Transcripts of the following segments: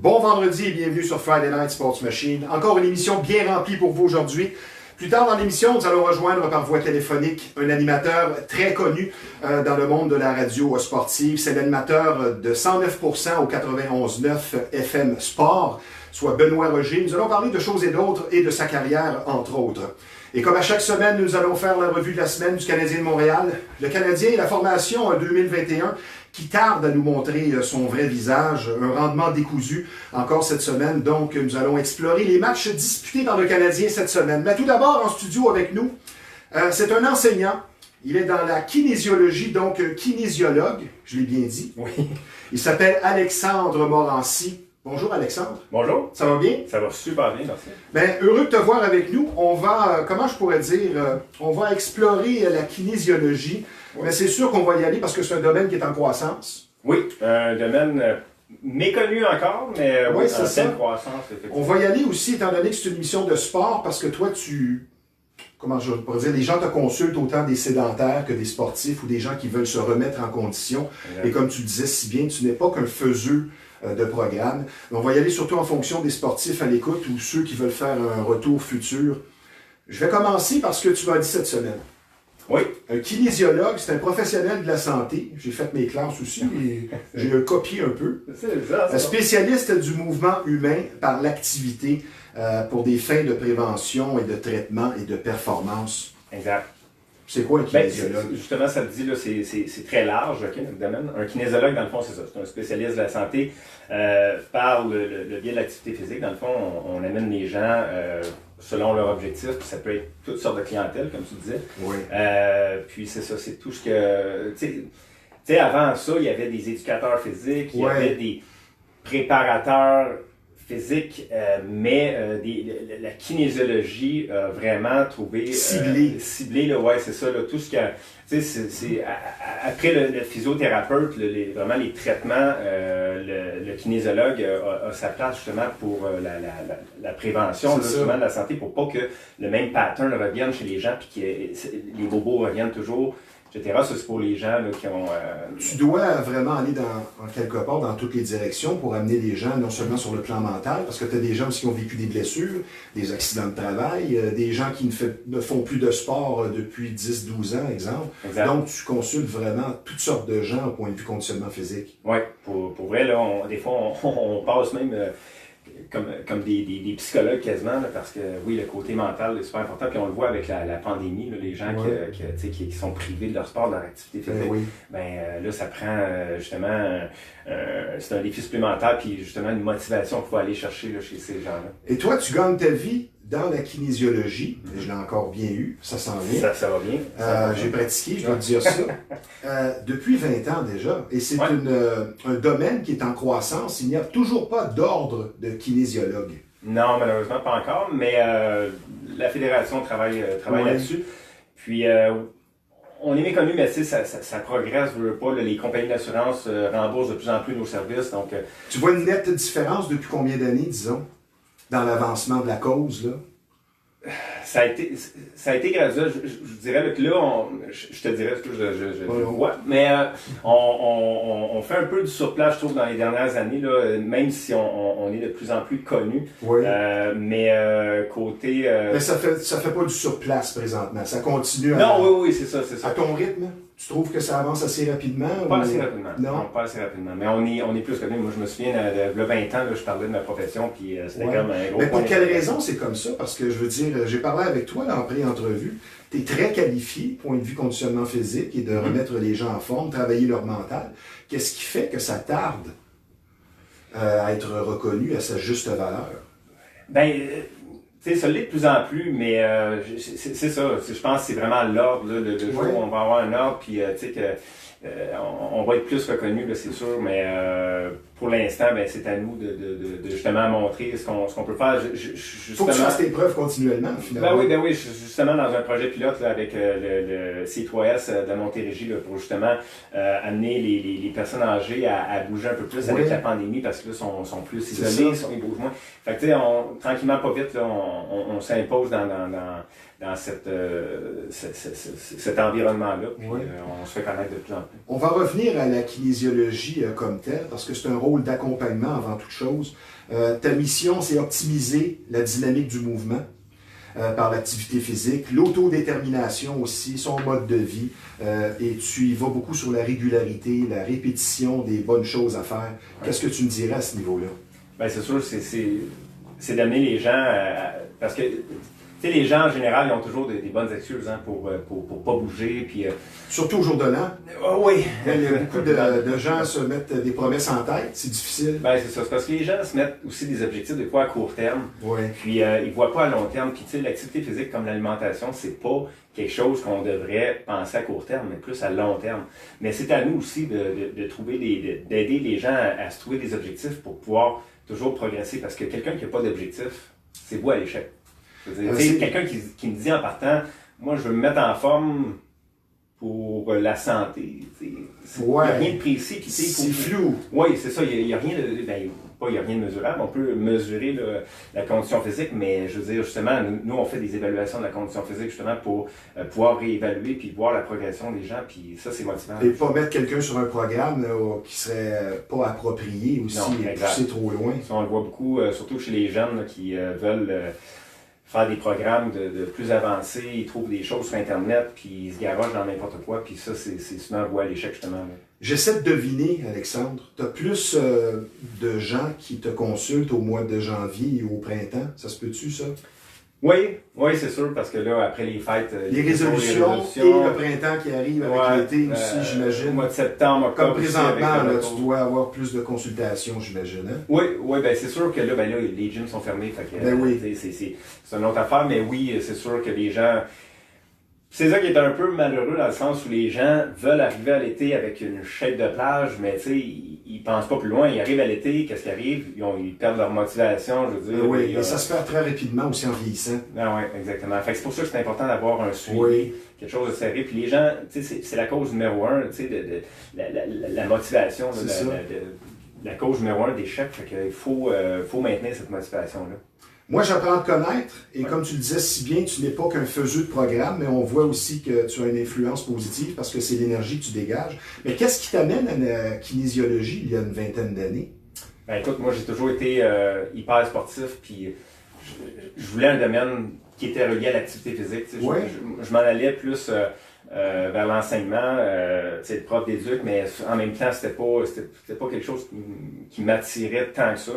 Bon vendredi et bienvenue sur Friday Night Sports Machine. Encore une émission bien remplie pour vous aujourd'hui. Plus tard dans l'émission, nous allons rejoindre par voie téléphonique un animateur très connu dans le monde de la radio sportive. C'est l'animateur de 109% au 91.9 FM Sport, soit Benoît Roger. Nous allons parler de choses et d'autres et de sa carrière, entre autres. Et comme à chaque semaine, nous allons faire la revue de la semaine du Canadien de Montréal. Le Canadien et la formation 2021 qui tarde à nous montrer son vrai visage, un rendement décousu encore cette semaine. Donc, nous allons explorer les matchs disputés par le Canadien cette semaine. Mais tout d'abord, en studio avec nous, c'est un enseignant. Il est dans la kinésiologie, donc kinésiologue, je l'ai bien dit. Oui. Il s'appelle Alexandre Morancy. Bonjour Alexandre. Bonjour. Ça va bien? Ça va super bien, merci. Bien, heureux de te voir avec nous. On va, comment je pourrais dire, on va explorer la kinésiologie. Oui. Mais c'est sûr qu'on va y aller parce que c'est un domaine qui est en croissance. Oui, un domaine méconnu encore, mais oui, en c'est pleine croissance, effectivement. On va y aller aussi, étant donné que c'est une émission de sport, parce que toi, comment je pourrais dire, les gens te consultent autant des sédentaires que des sportifs ou des gens qui veulent se remettre en condition. Exactement. Et comme tu disais si bien, tu n'es pas qu'un faiseux de programme. On va y aller surtout en fonction des sportifs à l'écoute ou ceux qui veulent faire un retour futur. Je vais commencer par ce que tu m'as dit cette semaine. Oui. Un kinésiologue, c'est un professionnel de la santé. J'ai fait mes classes aussi et j'ai copié un peu. C'est ça, un spécialiste du mouvement humain par l'activité pour des fins de prévention et de traitement et de performance. Exact. C'est quoi un kinésiologue? Justement, ça le dit, là, c'est très large, notre domaine. Un kinésiologue, dans le fond, c'est ça. C'est un spécialiste de la santé par le biais de l'activité physique. Dans le fond, on amène les gens selon leur objectif. Puis ça peut être toutes sortes de clientèle, comme tu disais. Oui. Puis c'est ça, c'est tout ce que... Tu sais, avant ça, il y avait des éducateurs physiques, il y avait des préparateurs physique, mais la kinésiologie a vraiment trouvé... Ciblé, là, ouais, c'est ça, là, tout ce que... Tu sais, après le physiothérapeute, vraiment les traitements, le kinésiologue a sa place justement pour la prévention justement de la santé, pour pas que le même pattern revienne chez les gens, puis que les bobos reviennent toujours, etc. Ça, c'est pour les gens là, qui ont... Tu dois vraiment aller en quelque part dans toutes les directions pour amener les gens, non seulement sur le plan mental, parce que tu as des gens aussi qui ont vécu des blessures, des accidents de travail, des gens qui ne font plus de sport depuis 10-12 ans, exemple. Exact. Donc, tu consultes vraiment toutes sortes de gens au point de vue conditionnement physique. Oui, pour vrai, là, des fois, on passe même... comme des psychologues quasiment, là, parce que oui, le côté mental est super important, puis on le voit avec la pandémie, là, les gens qui sont privés de leur sport, de leur activité physique, là ça prend justement, c'est un défi supplémentaire, puis justement une motivation qu'il faut aller chercher là, chez ces gens-là. Et toi, tu gagnes ta vie dans la kinésiologie, je l'ai encore bien eu, ça s'en vient. Ça va bien. J'ai pratiqué, je dois te dire ça, depuis 20 ans déjà. Et c'est un domaine qui est en croissance. Il n'y a toujours pas d'ordre de kinésiologue. Non, malheureusement pas encore, mais la fédération travaille là-dessus. Puis on est méconnu, mais ça progresse, je veux pas. Les compagnies d'assurance remboursent de plus en plus nos services. Donc, tu vois une nette différence depuis combien d'années, disons? Dans l'avancement de la cause, là? Ça a été graduel. Je dirais que là, je te dirais ce que je vois, mais on fait un peu du surplace, je trouve, dans les dernières années, là, même si on est de plus en plus connus. Oui. Mais côté... Mais ça fait pas du surplace présentement. Ça continue à... Non, oui, c'est ça. À ton rythme? Tu trouves que ça avance assez rapidement? Pas assez rapidement. Non, pas assez rapidement. Mais on est plus connus. Moi, je me souviens, il y a 20 ans, là, je parlais de ma profession, puis c'était comme un gros... Mais pour quelle raison c'est comme ça? Parce que, je veux dire, j'ai parlé avec toi là, en pré-entrevue. Tu es très qualifié, point de vue conditionnement physique, et de remettre les gens en forme, travailler leur mental. Qu'est-ce qui fait que ça tarde à être reconnu à sa juste valeur? Tu sais, ça l'est de plus en plus, mais c'est ça. Je pense que c'est vraiment l'ordre, le jour où on va avoir un ordre, puis tu sais que on va être plus reconnu, là, c'est sûr, mais pour l'instant, c'est à nous de justement montrer ce qu'on peut faire. Il faut que tu fasses tes preuves continuellement, finalement. Ben oui, justement dans un projet pilote là, avec le C3S de Montérégie, là, pour justement amener les personnes âgées à bouger un peu plus avec la pandémie, parce que là, sont plus isolées, ils bougent moins. Fait que tu sais, tranquillement, pas vite, là, on s'impose dans cet environnement-là, puis on se fait connaître de plus en plus. On va revenir à la kinésiologie comme telle, parce que c'est un rôle rôle d'accompagnement avant toute chose. Ta mission, c'est optimiser la dynamique du mouvement par l'activité physique, l'autodétermination aussi, son mode de vie, et tu y vas beaucoup sur la régularité, la répétition des bonnes choses à faire. Qu'est-ce que tu me dirais à ce niveau-là? Bien, c'est sûr, c'est d'amener les gens parce que les gens en général ils ont toujours des bonnes excuses hein, pour pas bouger. Puis, surtout au jour de l'an. Oui. Il y a beaucoup de gens se mettent des promesses en tête, c'est difficile. Ben, c'est ça. C'est parce que les gens se mettent aussi des objectifs des fois à court terme. Oui. Puis ils ne voient pas à long terme. Puis l'activité physique comme l'alimentation, c'est pas quelque chose qu'on devrait penser à court terme, mais plus à long terme. Mais c'est à nous aussi de trouver d'aider les gens à se trouver des objectifs pour pouvoir toujours progresser. Parce que quelqu'un qui n'a pas d'objectif, c'est voué à l'échec. Quelqu'un qui me dit en partant, moi je veux me mettre en forme pour la santé. Il n'y a rien de précis. C'est flou. Oui, c'est ça. Il n'y a rien de. Ben, pas il n'y a rien de mesurable. On peut mesurer la condition physique, mais je veux dire, justement, nous, on fait des évaluations de la condition physique justement pour pouvoir réévaluer puis voir la progression des gens. Puis ça, c'est motivant. Et pas mettre quelqu'un sur un programme là, qui serait pas approprié aussi, poussé trop loin. Ça, on le voit beaucoup, surtout chez les jeunes là, qui veulent. Faire des programmes de plus avancés, ils trouvent des choses sur Internet, puis ils se garochent dans n'importe quoi, puis ça, c'est souvent voie à l'échec, justement. Là. J'essaie de deviner, Alexandre, tu as plus de gens qui te consultent au mois de janvier et au printemps, ça se peut-tu, ça? Oui, c'est sûr, parce que là, après les fêtes... Les résolutions et le printemps qui arrive avec l'été aussi, j'imagine. Au mois de septembre, octobre... Comme présentement, là, tu dois avoir plus de consultations, j'imagine. Hein? Oui, ben c'est sûr que là, les gyms sont fermés, fait que, oui. c'est une autre affaire, mais oui, c'est sûr que les gens... C'est ça qui est un peu malheureux dans le sens où les gens veulent arriver à l'été avec une shape de plage, mais tu sais, ils pensent pas plus loin. Ils arrivent à l'été, qu'est-ce qui arrive? Ils perdent leur motivation, je veux dire. Oui, et ça se perd très rapidement aussi en vieillissant. Ah oui, exactement. Fait que c'est pour ça que c'est important d'avoir un suivi, quelque chose de serré. Puis les gens, tu sais, c'est la cause numéro un, tu sais, de la motivation, la cause numéro un d'échec. Fait qu'il faut maintenir cette motivation-là. Moi, j'apprends à te connaître, et comme tu le disais si bien, tu n'es pas qu'un faiseux de programme, mais on voit aussi que tu as une influence positive parce que c'est l'énergie que tu dégages. Mais qu'est-ce qui t'amène à la kinésiologie il y a une vingtaine d'années? Ben écoute, moi j'ai toujours été hyper sportif, puis je voulais un domaine qui était relié à l'activité physique. Je m'en allais plus vers l'enseignement, le prof d'éduc, mais en même temps, c'était pas quelque chose qui m'attirait tant que ça.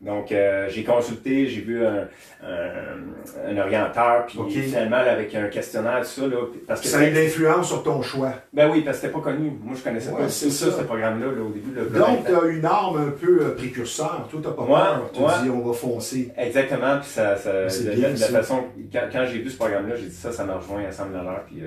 Donc, j'ai consulté, j'ai vu un orienteur, puis finalement, là, avec un questionnaire, tout ça, là, parce que ça a eu de l'influence sur ton choix. Ben oui, parce que c'était pas connu. Moi, je connaissais pas ce programme-là, au début. Donc, tu as une arme un peu précurseur. Toi, t'as pas peur. Tu te dis, on va foncer. Exactement, puis de la façon, quand j'ai vu ce programme-là, j'ai dit ça me rejoint à 100 000 $, puis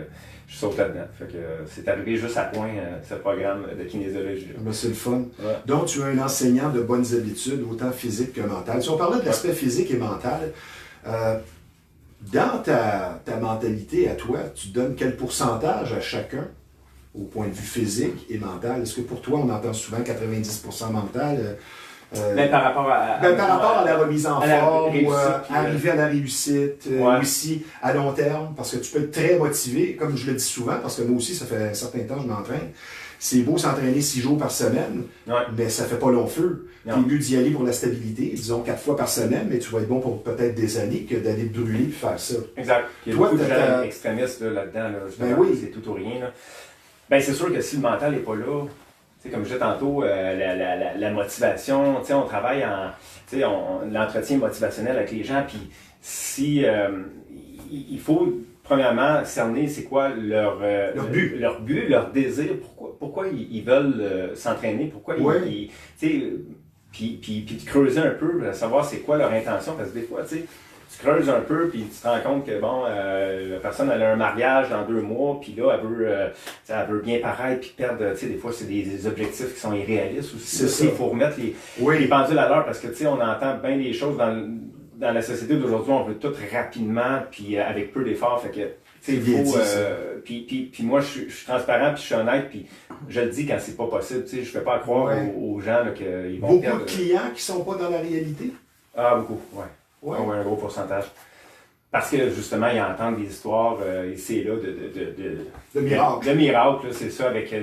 je saute là-dedans. Fait que c'est arrivé juste à point, ce programme de kinésiologie. Ben, c'est le fun. Ouais. Donc, tu es un enseignant de bonnes habitudes, autant physiques que mentales. Si on parlait de l'aspect physique et mental, dans ta mentalité à toi, tu donnes quel pourcentage à chacun au point de vue physique et mental? Est-ce que pour toi, on entend souvent 90% mental? Par rapport à la remise en forme, ou arriver à la réussite, aussi à long terme, parce que tu peux être très motivé, comme je le dis souvent, parce que moi aussi, ça fait un certain temps que je m'entraîne. C'est beau s'entraîner 6 jours par semaine, mais ça fait pas long feu. C'est mieux d'y aller pour la stabilité, disons 4 fois par semaine, mais tu vas être bon pour peut-être des années que d'aller te brûler et faire ça. Exact. Il y a beaucoup de gens extrémistes là-dedans, c'est tout ou rien. Là. Ben, c'est sûr que si le mental n'est pas là, comme je disais tantôt, la motivation, on travaille l'entretien motivationnel avec les gens, puis si il faut premièrement cerner c'est quoi leur but, leur désir, pourquoi ils veulent s'entraîner, pourquoi puis de creuser un peu, savoir c'est quoi leur intention, parce que des fois, tu creuses un peu, puis tu te rends compte que la personne elle a un mariage dans 2 mois, puis là, elle veut bien paraître, puis perdre, des fois, c'est des objectifs qui sont irréalistes aussi. Il faut remettre les pendules à l'heure, parce que, on entend bien des choses dans la société d'aujourd'hui, on veut tout rapidement, puis avec peu d'efforts, fait que, il faut, puis moi, je suis transparent, puis je suis honnête, puis je le dis quand c'est pas possible, je fais pas croire aux gens là, qu'ils vont perdre. Beaucoup de clients qui sont pas dans la réalité? Ah, beaucoup, ouais. Ouais, un gros pourcentage. Parce que justement, ils entendent des histoires ici et là de miracles. De miracles, c'est ça, avec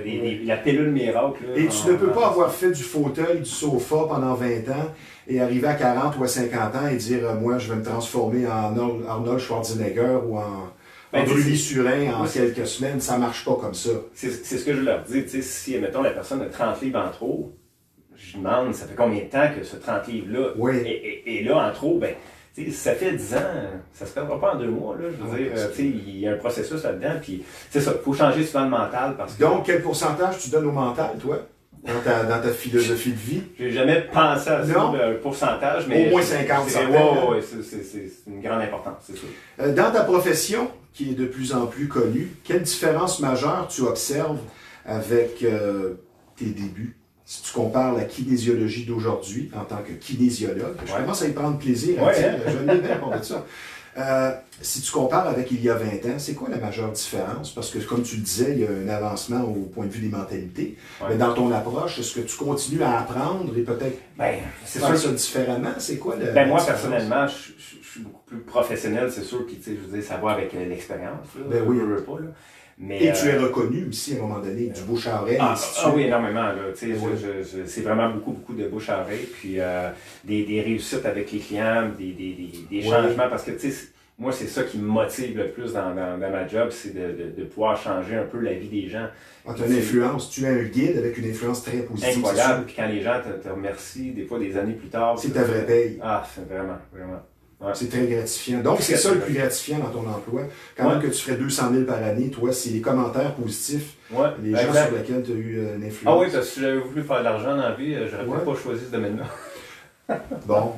la pilule miracle. Là, et tu ne peux pas avoir fait du fauteuil, du sofa pendant 20 ans et arriver à 40 ou à 50 ans et dire moi, je vais me transformer en Arnold Schwarzenegger ou en Brûlis Surin en quelques semaines. Ça ne marche pas comme ça. C'est ce que je leur dis. Si, mettons, la personne a 30 livres en trop, je demande, ça fait combien de temps que ce 30 livres-là est là en trop? Ben, si ça fait 10 ans, ça se perdra pas en 2 mois. Là, je veux dire, il y a un processus là-dedans. Puis c'est ça, il faut changer souvent le mental. Parce que... Donc, quel pourcentage tu donnes au mental, toi, dans ta philosophie de vie? J'ai jamais pensé à ça, le pourcentage. Mais au moins 50, oui, c'est une grande importance, c'est sûr. Dans ta profession, qui est de plus en plus connue, quelle différence majeure tu observes avec tes débuts? Si tu compares la kinésiologie d'aujourd'hui en tant que kinésiologue, je commence à y prendre plaisir à dire, je l'ai bien pour ça. Si tu compares avec il y a 20 ans, c'est quoi la majeure différence? Parce que, comme tu le disais, il y a un avancement au point de vue des mentalités. Mais dans ton approche, est-ce que tu continues à apprendre et peut-être faire ça différemment? C'est quoi le... moi, personnellement, je suis beaucoup plus professionnel, c'est sûr. Puis, je veux dire, ça va avec l'expérience. Ben oui. Pas, là. Mais, et tu es reconnu aussi, à un moment donné, du bouche à oreille. Oui, énormément. Là, c'est vraiment beaucoup de bouche à oreille. Puis des réussites avec les clients, des changements. Parce que moi, c'est ça qui me motive le plus dans ma job, c'est de pouvoir changer un peu la vie des gens. Tu as une influence, tu es un guide avec une influence très positive. Incroyable. Puis quand les gens te remercient, des fois des années plus tard. C'est ta vraie paye. C'est vraiment. Ouais. C'est très gratifiant. Donc, c'est ça le plus gratifiant dans ton emploi. Quand même que tu ferais 200 000 par année, toi, c'est les commentaires positifs, les gens sur lesquels tu as eu une influence. Ah oui, parce que si j'avais voulu faire de l'argent dans la vie, j'aurais peut-être pas choisi ce domaine-là. Bon,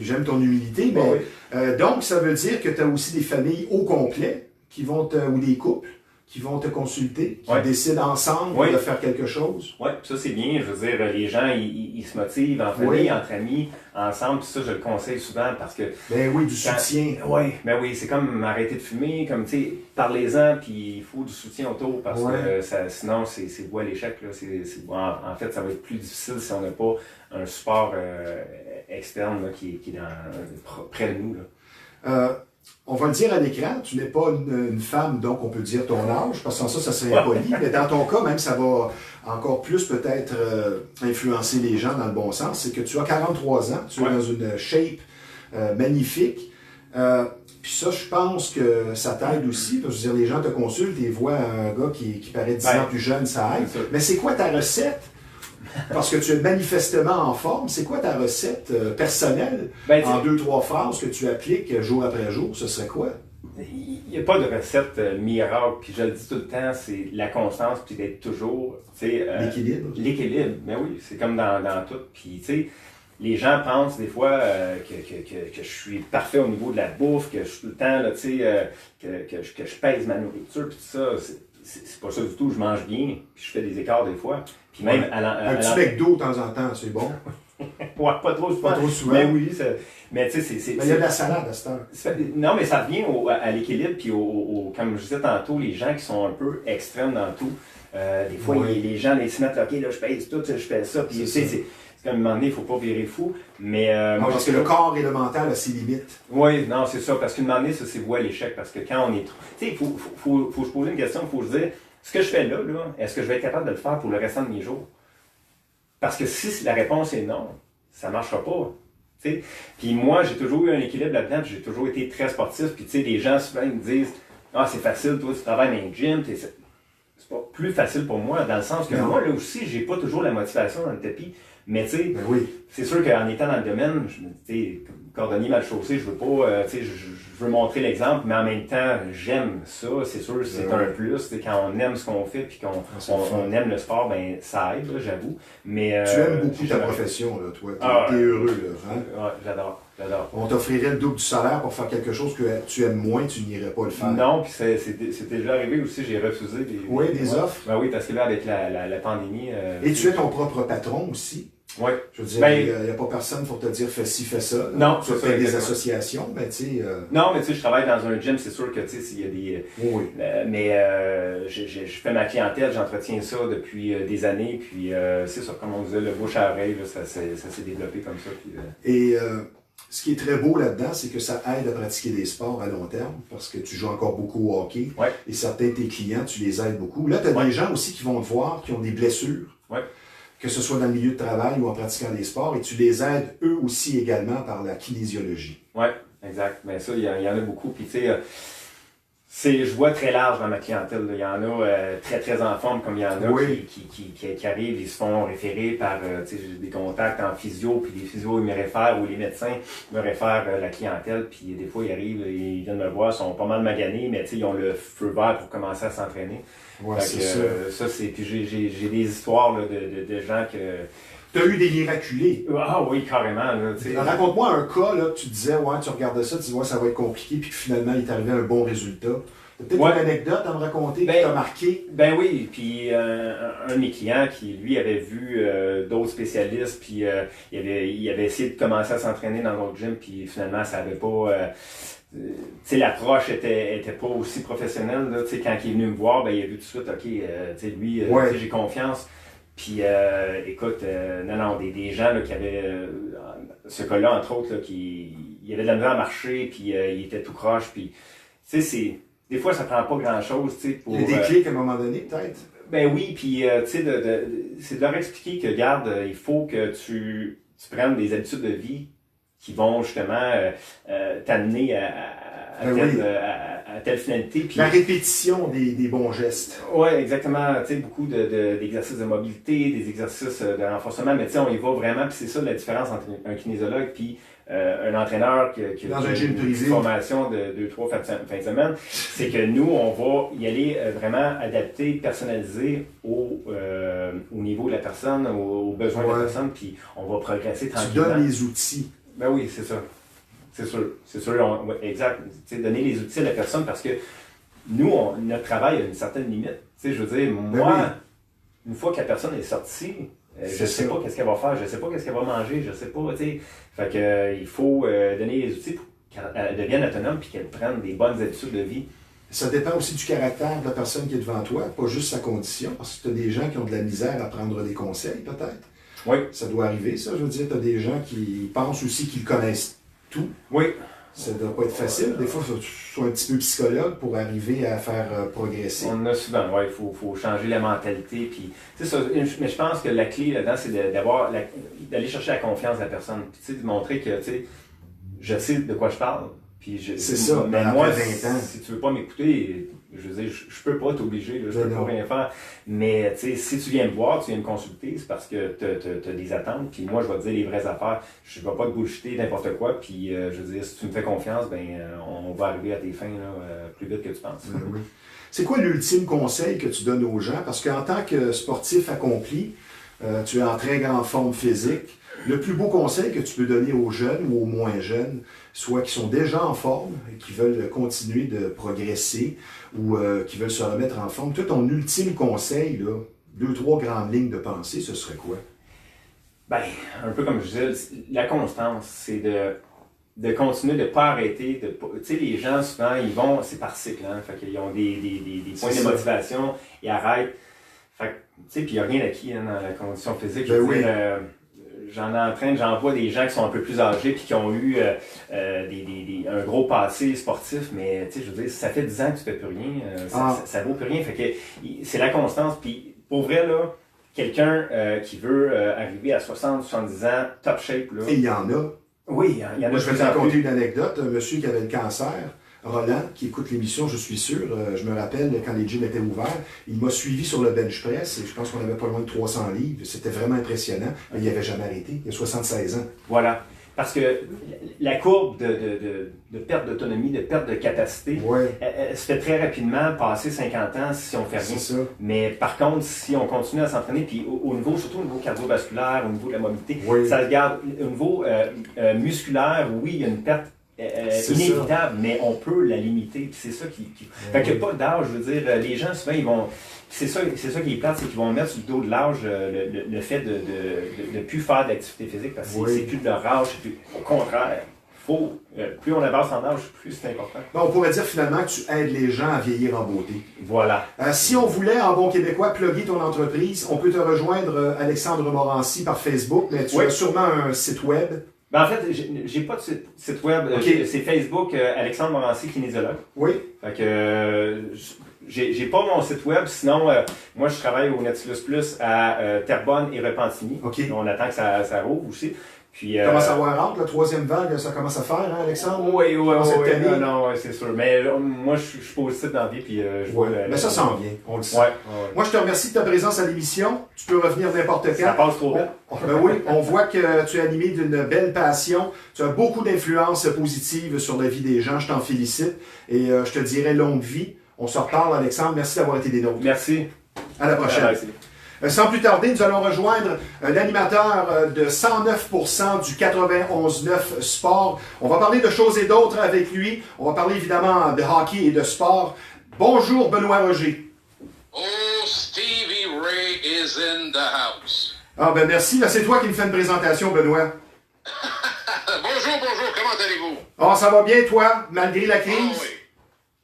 j'aime ton humilité, mais donc, ça veut dire que tu as aussi des familles au complet qui vont ou des couples qui vont te consulter, qui décident ensemble de faire quelque chose. Oui, ça c'est bien. Je veux dire, les gens, ils se motivent en famille, entre amis, ensemble. Puis ça, je le conseille souvent parce que... Ben oui, du soutien. Oui, c'est comme arrêter de fumer, comme, tu sais, parlez-en, puis il faut du soutien autour parce que sinon, c'est voué à l'échec. En fait, ça va être plus difficile si on n'a pas un support externe là, qui est près de nous. Là. On va le dire à l'écran, tu n'es pas une femme, donc on peut dire ton âge, parce que sans ça serait impoli. Mais dans ton cas, même, ça va encore plus peut-être influencer les gens dans le bon sens. C'est que tu as 43 ans, tu es dans une shape magnifique. Puis ça, je pense que ça t'aide aussi. Parce que je veux dire, les gens te consultent et voient un gars qui paraît 10 ans plus jeune, ça aide. Mais c'est quoi ta recette? Parce que tu es manifestement en forme. C'est quoi ta recette personnelle en 2-3 phrases que tu appliques jour après jour? Ce serait quoi? Il n'y a pas de recette miracle. Puis je le dis tout le temps, c'est la constance puis d'être toujours... l'équilibre. L'équilibre, mais oui, c'est comme dans tout. Puis tu sais, les gens pensent des fois que je suis parfait au niveau de la bouffe, que je suis tout le temps, là, que je pèse ma nourriture, puis tout ça. C'est pas ça du tout. Je mange bien, puis je fais des écarts des fois. Puis même un petit bec d'eau de temps en temps, c'est bon. Pas trop souvent. Pas trop souvent. Mais oui, mais tu sais, il y a de la salade à cette heure. Non, mais ça revient à l'équilibre, puis comme je disais tantôt, les gens qui sont un peu extrêmes dans tout. Des fois, les gens se mettent, OK, là, je pèse tout, je fais ça, puis c'est comme à un moment donné, il ne faut pas virer fou. Mais, parce que le corps et le mental ont ses limites. Oui, non, c'est ça. Parce qu'à un moment donné, ça, c'est voué à l'échec. Parce que quand on est... Tu sais, il faut se poser une question, il faut se dire, ce que je fais là, est-ce que je vais être capable de le faire pour le restant de mes jours? Parce que si la réponse est non, ça ne marchera pas. T'sais. Puis moi, j'ai toujours eu un équilibre là-dedans, puis j'ai toujours été très sportif. Puis tu sais, les gens souvent ils me disent, ah, c'est facile, toi, tu travailles dans un gym, c'est pas plus facile pour moi, dans le sens que moi, là aussi, j'ai pas toujours la motivation dans le tapis. Mais tu sais, c'est sûr qu'en étant dans le domaine, je me dis, cordonnier mal chaussé, je veux pas, je veux montrer l'exemple, mais en même temps, j'aime ça, c'est sûr, c'est un plus. Quand on aime ce qu'on fait, puis qu'on aime le sport, ben ça aide, j'avoue. Mais tu aimes beaucoup ta profession, là, toi. T'es heureux, là. Hein? Ouais, j'adore. On t'offrirait le double du salaire pour faire quelque chose que tu aimes moins, tu n'irais pas le faire. Non, puis c'est déjà arrivé aussi, j'ai refusé des offres. Ben oui, parce que là, avec la pandémie... Et tu es ton propre patron aussi. Oui. Je veux dire, il n'y a pas personne pour te dire fais ci, fais ça. Non, tu fais des associations, mais tu sais. Non, mais tu sais, je travaille dans un gym, c'est sûr que tu sais, s'il y a des. Mais je fais ma clientèle, j'entretiens ça depuis des années, puis c'est ça, comme on disait, le bouche à oreille, là, ça s'est développé comme ça. Puis, Et Ce qui est très beau là-dedans, c'est que ça aide à pratiquer des sports à long terme, parce que tu joues encore beaucoup au hockey, et certains de tes clients, tu les aides beaucoup. Là, tu as des gens aussi qui vont te voir, qui ont des blessures, que ce soit dans le milieu de travail ou en pratiquant des sports, et tu les aides eux aussi également par la kinésiologie. Oui, exact. Mais ça, il y en a beaucoup. Puis tu sais, je vois très large dans ma clientèle. Il y en a très, très en forme, comme il y en a qui arrivent, ils se font référer par j'ai des contacts en physio, puis les physios, ils me réfèrent, ou les médecins me réfèrent la clientèle, puis des fois, ils arrivent, ils viennent me voir, ils sont pas mal maganés, mais ils ont le feu vert pour commencer à s'entraîner. Ouais, c'est ça. Puis j'ai des histoires là, de gens que... Tu as eu des miraculés. Ah oui, carrément. Raconte-moi un cas, là, que tu disais, tu regardais ça, tu disais, ça va être compliqué, puis que finalement, il est arrivé un bon résultat. Tu as peut-être une anecdote à me raconter qui t'a marqué? Ben oui, puis un de mes clients qui, lui, avait vu d'autres spécialistes, puis il avait essayé de commencer à s'entraîner dans notre gym, puis finalement, ça avait pas... l'approche était pas aussi professionnelle. Là, quand il est venu me voir, il a vu tout de suite, OK, lui, j'ai confiance. Puis, écoute, des gens là, qui avaient, ce cas-là, entre autres, là, il avait de la misère à marcher, puis il était tout croche, puis, des fois, ça prend pas grand-chose, pour... Il y a des clics à un moment donné, peut-être? Ben oui, puis, c'est de leur expliquer que, regarde, il faut que tu prennes des habitudes de vie qui vont, justement, t'amener à telle finalité. Puis, la répétition des bons gestes. Oui, exactement. Beaucoup d'exercices de mobilité, des exercices de renforcement, mais on y va vraiment, puis c'est ça la différence entre un kinésiologue puis un entraîneur qui a une formation de 2-3 fins de semaine, c'est que nous, on va y aller vraiment adapté, personnalisé au niveau de la personne, aux besoins de la personne, puis on va progresser tranquillement. Tu donnes les outils. Ben oui, c'est ça. C'est sûr, exact. Donner les outils à la personne parce que nous, notre travail a une certaine limite. Je veux dire, moi, une fois que la personne est sortie, je sais pas qu'est-ce qu'elle va faire, je sais pas qu'est-ce qu'elle va manger, je sais pas, Fait que il faut donner les outils pour qu'elle devienne autonome puis qu'elle prenne des bonnes habitudes de vie. Ça dépend aussi du caractère de la personne qui est devant toi, pas juste sa condition, parce que tu as des gens qui ont de la misère à prendre des conseils, peut-être. Oui. Ça doit arriver, ça. Je veux dire, tu as des gens qui pensent aussi qu'ils connaissent tout. Oui. Ça ne doit pas être facile. Des fois, il faut que tu sois un petit peu psychologue pour arriver à faire progresser. On a souvent, il faut changer la mentalité. Puis, ça, mais je pense que la clé là-dedans, c'est d'aller chercher la confiance de la personne. Puis, de montrer que je sais de quoi je parle. C'est ça, mais moi, si tu veux pas m'écouter, je veux dire, je peux pas t'obliger, je peux pas rien faire. Mais si tu viens me voir, tu viens me consulter, c'est parce que tu as des attentes, puis moi, je vais te dire les vraies affaires. Je vais pas te bullshiter n'importe quoi, puis je veux dire, si tu me fais confiance, on va arriver à tes fins plus vite que tu penses. Oui. C'est quoi l'ultime conseil que tu donnes aux gens? Parce qu'en tant que sportif accompli, tu es en très grande forme physique. Le plus beau conseil que tu peux donner aux jeunes ou aux moins jeunes, soit qui sont déjà en forme et qui veulent continuer de progresser ou qui veulent se remettre en forme, toi, ton ultime conseil, là, 2-3 grandes lignes de pensée, ce serait quoi? Un peu comme je disais, la constance, c'est de continuer, de ne pas arrêter. Tu sais, les gens, souvent, ils vont, c'est par cycle, hein, fait qu'ils ont des points de motivation, ils arrêtent. Fait que, tu sais, puis il n'y a rien acquis dans la condition physique. Je veux dire, j'en vois des gens qui sont un peu plus âgés puis qui ont eu un gros passé sportif, mais tu sais, je veux dire, ça fait 10 ans que tu fais plus rien, ça vaut plus rien. Fait que c'est la constance. Puis pour vrai, là, quelqu'un qui veut arriver à 60-70 ans, top shape, là. Et il y en a. Oui, il y en a. Moi, je vais te raconter une anecdote. Un monsieur qui avait le cancer, Roland, qui écoute l'émission, je suis sûr, je me rappelle quand les gyms étaient ouverts, il m'a suivi sur le bench press et je pense qu'on avait pas loin de 300 livres. C'était vraiment impressionnant, mais il n'avait jamais arrêté. Il a 76 ans. Voilà. Parce que la courbe de perte d'autonomie, de perte de capacité, elle se fait très rapidement, passer 50 ans si on fait rien. C'est ça. Mais par contre, si on continue à s'entraîner, puis surtout au niveau cardiovasculaire, au niveau de la mobilité, ça se garde. Au niveau musculaire, oui, il y a une perte inévitable, mais on peut la limiter. Puis c'est ça qui... Fait qu'il n'y a pas d'âge, je veux dire, les gens souvent, ils vont... C'est ça qui est plate, c'est qu'ils vont mettre sur le dos de l'âge le fait de ne plus faire d'activité physique parce que c'est plus de leur âge, au contraire. Plus on avance en âge, plus c'est important. On pourrait dire finalement que tu aides les gens à vieillir en beauté. Voilà. Si on voulait, en bon québécois, plugger ton entreprise, on peut te rejoindre, Alexandre Morancy, par Facebook, mais tu as sûrement un site web. Ben, en fait, j'ai pas de site web. Okay. C'est Facebook, Alexandre Morancy, kinésiologue. Oui. Fait que j'ai pas mon site web. Sinon, moi, je travaille au Nautilus+ à Terrebonne et Repentigny. Okay. On attend que ça rouvre aussi. Puis, commence à avoir hâte, la troisième vague, ça commence à faire, hein, Alexandre? Oui, non, c'est sûr. Mais moi, je suis positif dans la vie, puis je vois... Mais ça s'en vient, on le sait. Ouais. Moi, je te remercie de ta présence à l'émission. Tu peux revenir n'importe quand. Ça passe trop vite. Ben oui, on voit que tu es animé d'une belle passion. Tu as beaucoup d'influences positives sur la vie des gens. Je t'en félicite. Et je te dirais longue vie. On se reparle, Alexandre. Merci d'avoir été des nôtres. Merci. À la prochaine. Sans plus tarder, nous allons rejoindre l'animateur de 109% du 91.9 Sport. On va parler de choses et d'autres avec lui. On va parler évidemment de hockey et de sport. Bonjour, Benoît Roger. Oh, Stevie Ray is in the house. Ah ben merci. Là, c'est toi qui me fais une présentation, Benoît. Bonjour, comment allez-vous? Ah, ça va bien, toi, malgré la crise? Oh, oui.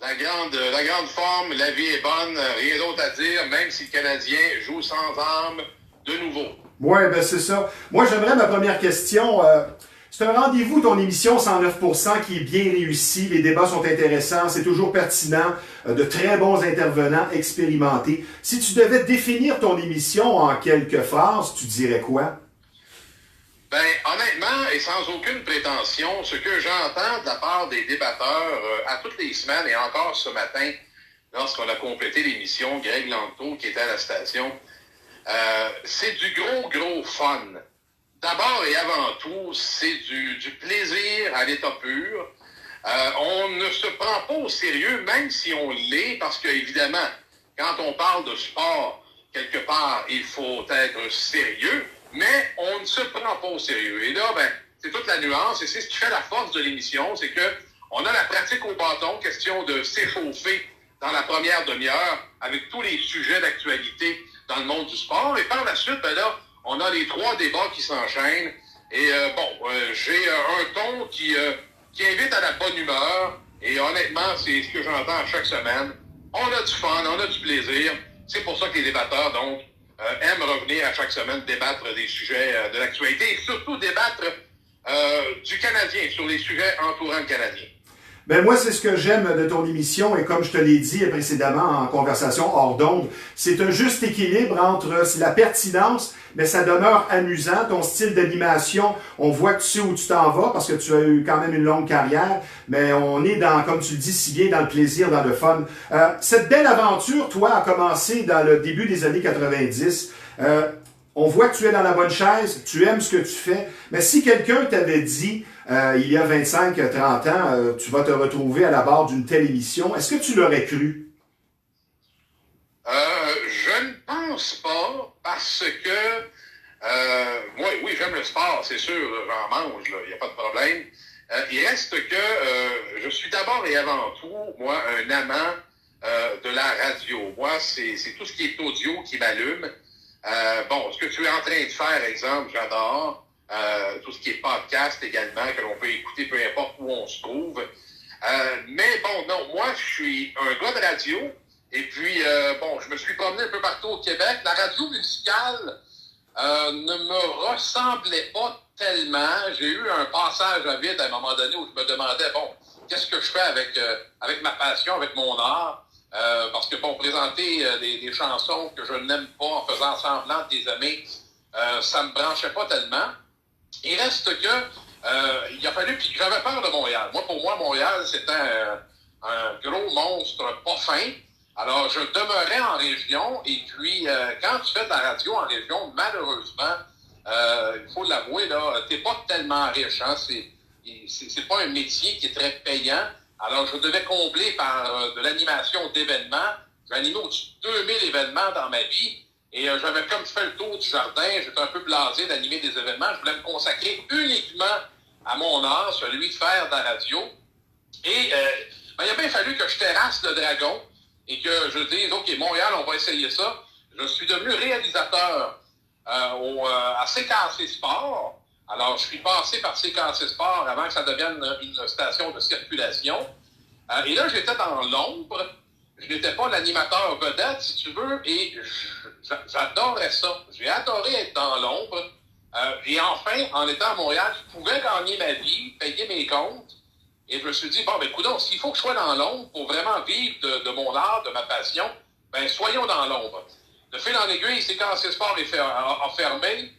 La grande forme, la vie est bonne, rien d'autre à dire, même si le Canadien joue sans armes de nouveau. Oui, ben c'est ça. Moi, j'aimerais ma première question. C'est un rendez-vous, ton émission 109%, qui est bien réussi. Les débats sont intéressants, c'est toujours pertinent, de très bons intervenants expérimentés. Si tu devais définir ton émission en quelques phrases, tu dirais quoi? Ben, honnêtement, et sans aucune prétention, ce que j'entends de la part des débatteurs à toutes les semaines, et encore ce matin, lorsqu'on a complété l'émission, Greg Lanto, qui était à la station, c'est du gros fun. D'abord et avant tout, c'est du plaisir à l'état pur. On ne se prend pas au sérieux, même si on l'est, parce que, évidemment, quand on parle de sport, quelque part, il faut être sérieux. Mais on ne se prend pas au sérieux. Et là, ben, c'est toute la nuance et c'est ce qui fait la force de l'émission, c'est que on a la pratique au bâton, question de s'échauffer dans la première demi-heure avec tous les sujets d'actualité dans le monde du sport. Et par la suite, ben là, on a les 3 débats qui s'enchaînent. Et j'ai un ton qui invite à la bonne humeur. Et honnêtement, c'est ce que j'entends à chaque semaine. On a du fun, on a du plaisir. C'est pour ça que les débatteurs, donc, aiment revenir à chaque semaine débattre des sujets de l'actualité et surtout débattre du Canadien, sur les sujets entourant le Canadien. Ben moi, c'est ce que j'aime de ton émission et comme je te l'ai dit précédemment en conversation hors d'onde, c'est un juste équilibre entre la pertinence, mais ça demeure amusant. Ton style d'animation, on voit que tu sais où tu t'en vas parce que tu as eu quand même une longue carrière, mais on est dans, comme tu le dis si bien, dans le plaisir, dans le fun. Cette belle aventure, toi, a commencé dans le début des années 90. On voit que tu es dans la bonne chaise, tu aimes ce que tu fais, mais si quelqu'un t'avait dit il y a 25-30 ans, tu vas te retrouver à la barre d'une telle émission, est-ce que tu l'aurais cru? Je ne pense pas, parce que oui, j'aime le sport, c'est sûr, j'en mange, il n'y a pas de problème. Il reste que je suis d'abord et avant tout, moi, un amant de la radio. Moi, c'est tout ce qui est audio qui m'allume. Ce que tu es en train de faire, exemple, j'adore. Tout ce qui est podcast également, que l'on peut écouter peu importe où on se trouve. Mais bon, non, moi, je suis un gars de radio. Et puis, je me suis promené un peu partout au Québec. La radio musicale ne me ressemblait pas tellement. J'ai eu un passage à vide à un moment donné où je me demandais, qu'est-ce que je fais avec ma passion, avec mon art? Parce que, présenter des chansons que je n'aime pas en faisant semblant de les aimer, ça me branchait pas tellement. Il reste que, il a fallu, puis j'avais peur de Montréal. Pour moi, Montréal, c'était un gros monstre pas fin. Alors, je demeurais en région, et puis, quand tu fais de la radio en région, malheureusement, il faut l'avouer, là, t'es pas tellement riche, hein. C'est pas un métier qui est très payant. Alors, je devais combler par de l'animation d'événements. J'ai animé au-dessus de 2000 événements dans ma vie. Et j'avais comme fait le tour du jardin. J'étais un peu blasé d'animer des événements. Je voulais me consacrer uniquement à mon art, celui de faire de la radio. Et il a bien fallu que je terrasse le dragon et que je dise, OK, Montréal, on va essayer ça. Je suis devenu réalisateur à CKC Sport. Alors, je suis passé par CKC Sport avant que ça devienne une station de circulation. Et là, j'étais dans l'ombre. Je n'étais pas l'animateur vedette, si tu veux, et j'adorais ça. J'ai adoré être dans l'ombre. Et enfin, en étant à Montréal, je pouvais gagner ma vie, payer mes comptes. Et je me suis dit, bon, ben, écoute, s'il faut que je sois dans l'ombre pour vraiment vivre de mon art, de ma passion, ben, soyons dans l'ombre. De fil en aiguille, c'est quand C-Sport a fermé.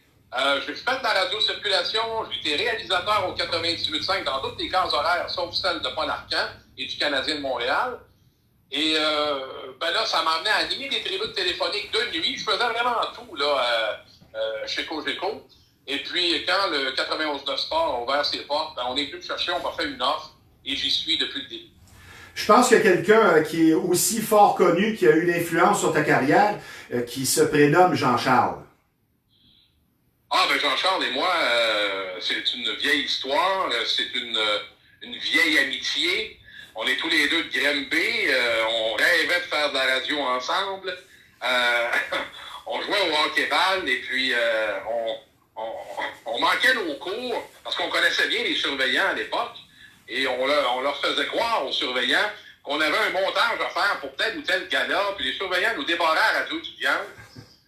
J'ai fait de la radio-circulation, j'ai été réalisateur au 98.5 dans toutes les cases horaires, sauf celle de Paul Arcand et du Canadien de Montréal. Et ben là, ça m'a amené à animer des tribunes téléphoniques de nuit. Je faisais vraiment tout là, chez Cogeco. Et puis, quand le 91.9 Sport a ouvert ses portes, ben, on est venu me chercher, on m'a fait une offre et j'y suis depuis le début. Je pense qu'il y a quelqu'un qui est aussi fort connu, qui a eu une influence sur ta carrière, qui se prénomme Jean-Charles. Ah, ben Jean-Charles et moi, c'est une vieille histoire, c'est une vieille amitié. On est tous les deux de Granby, on rêvait de faire de la radio ensemble. On jouait au hockey-ball et puis on manquait nos cours parce qu'on connaissait bien les surveillants à l'époque et on leur faisait croire aux surveillants qu'on avait un montage à faire pour tel ou tel gala, puis les surveillants nous débarraient à la radio étudiante.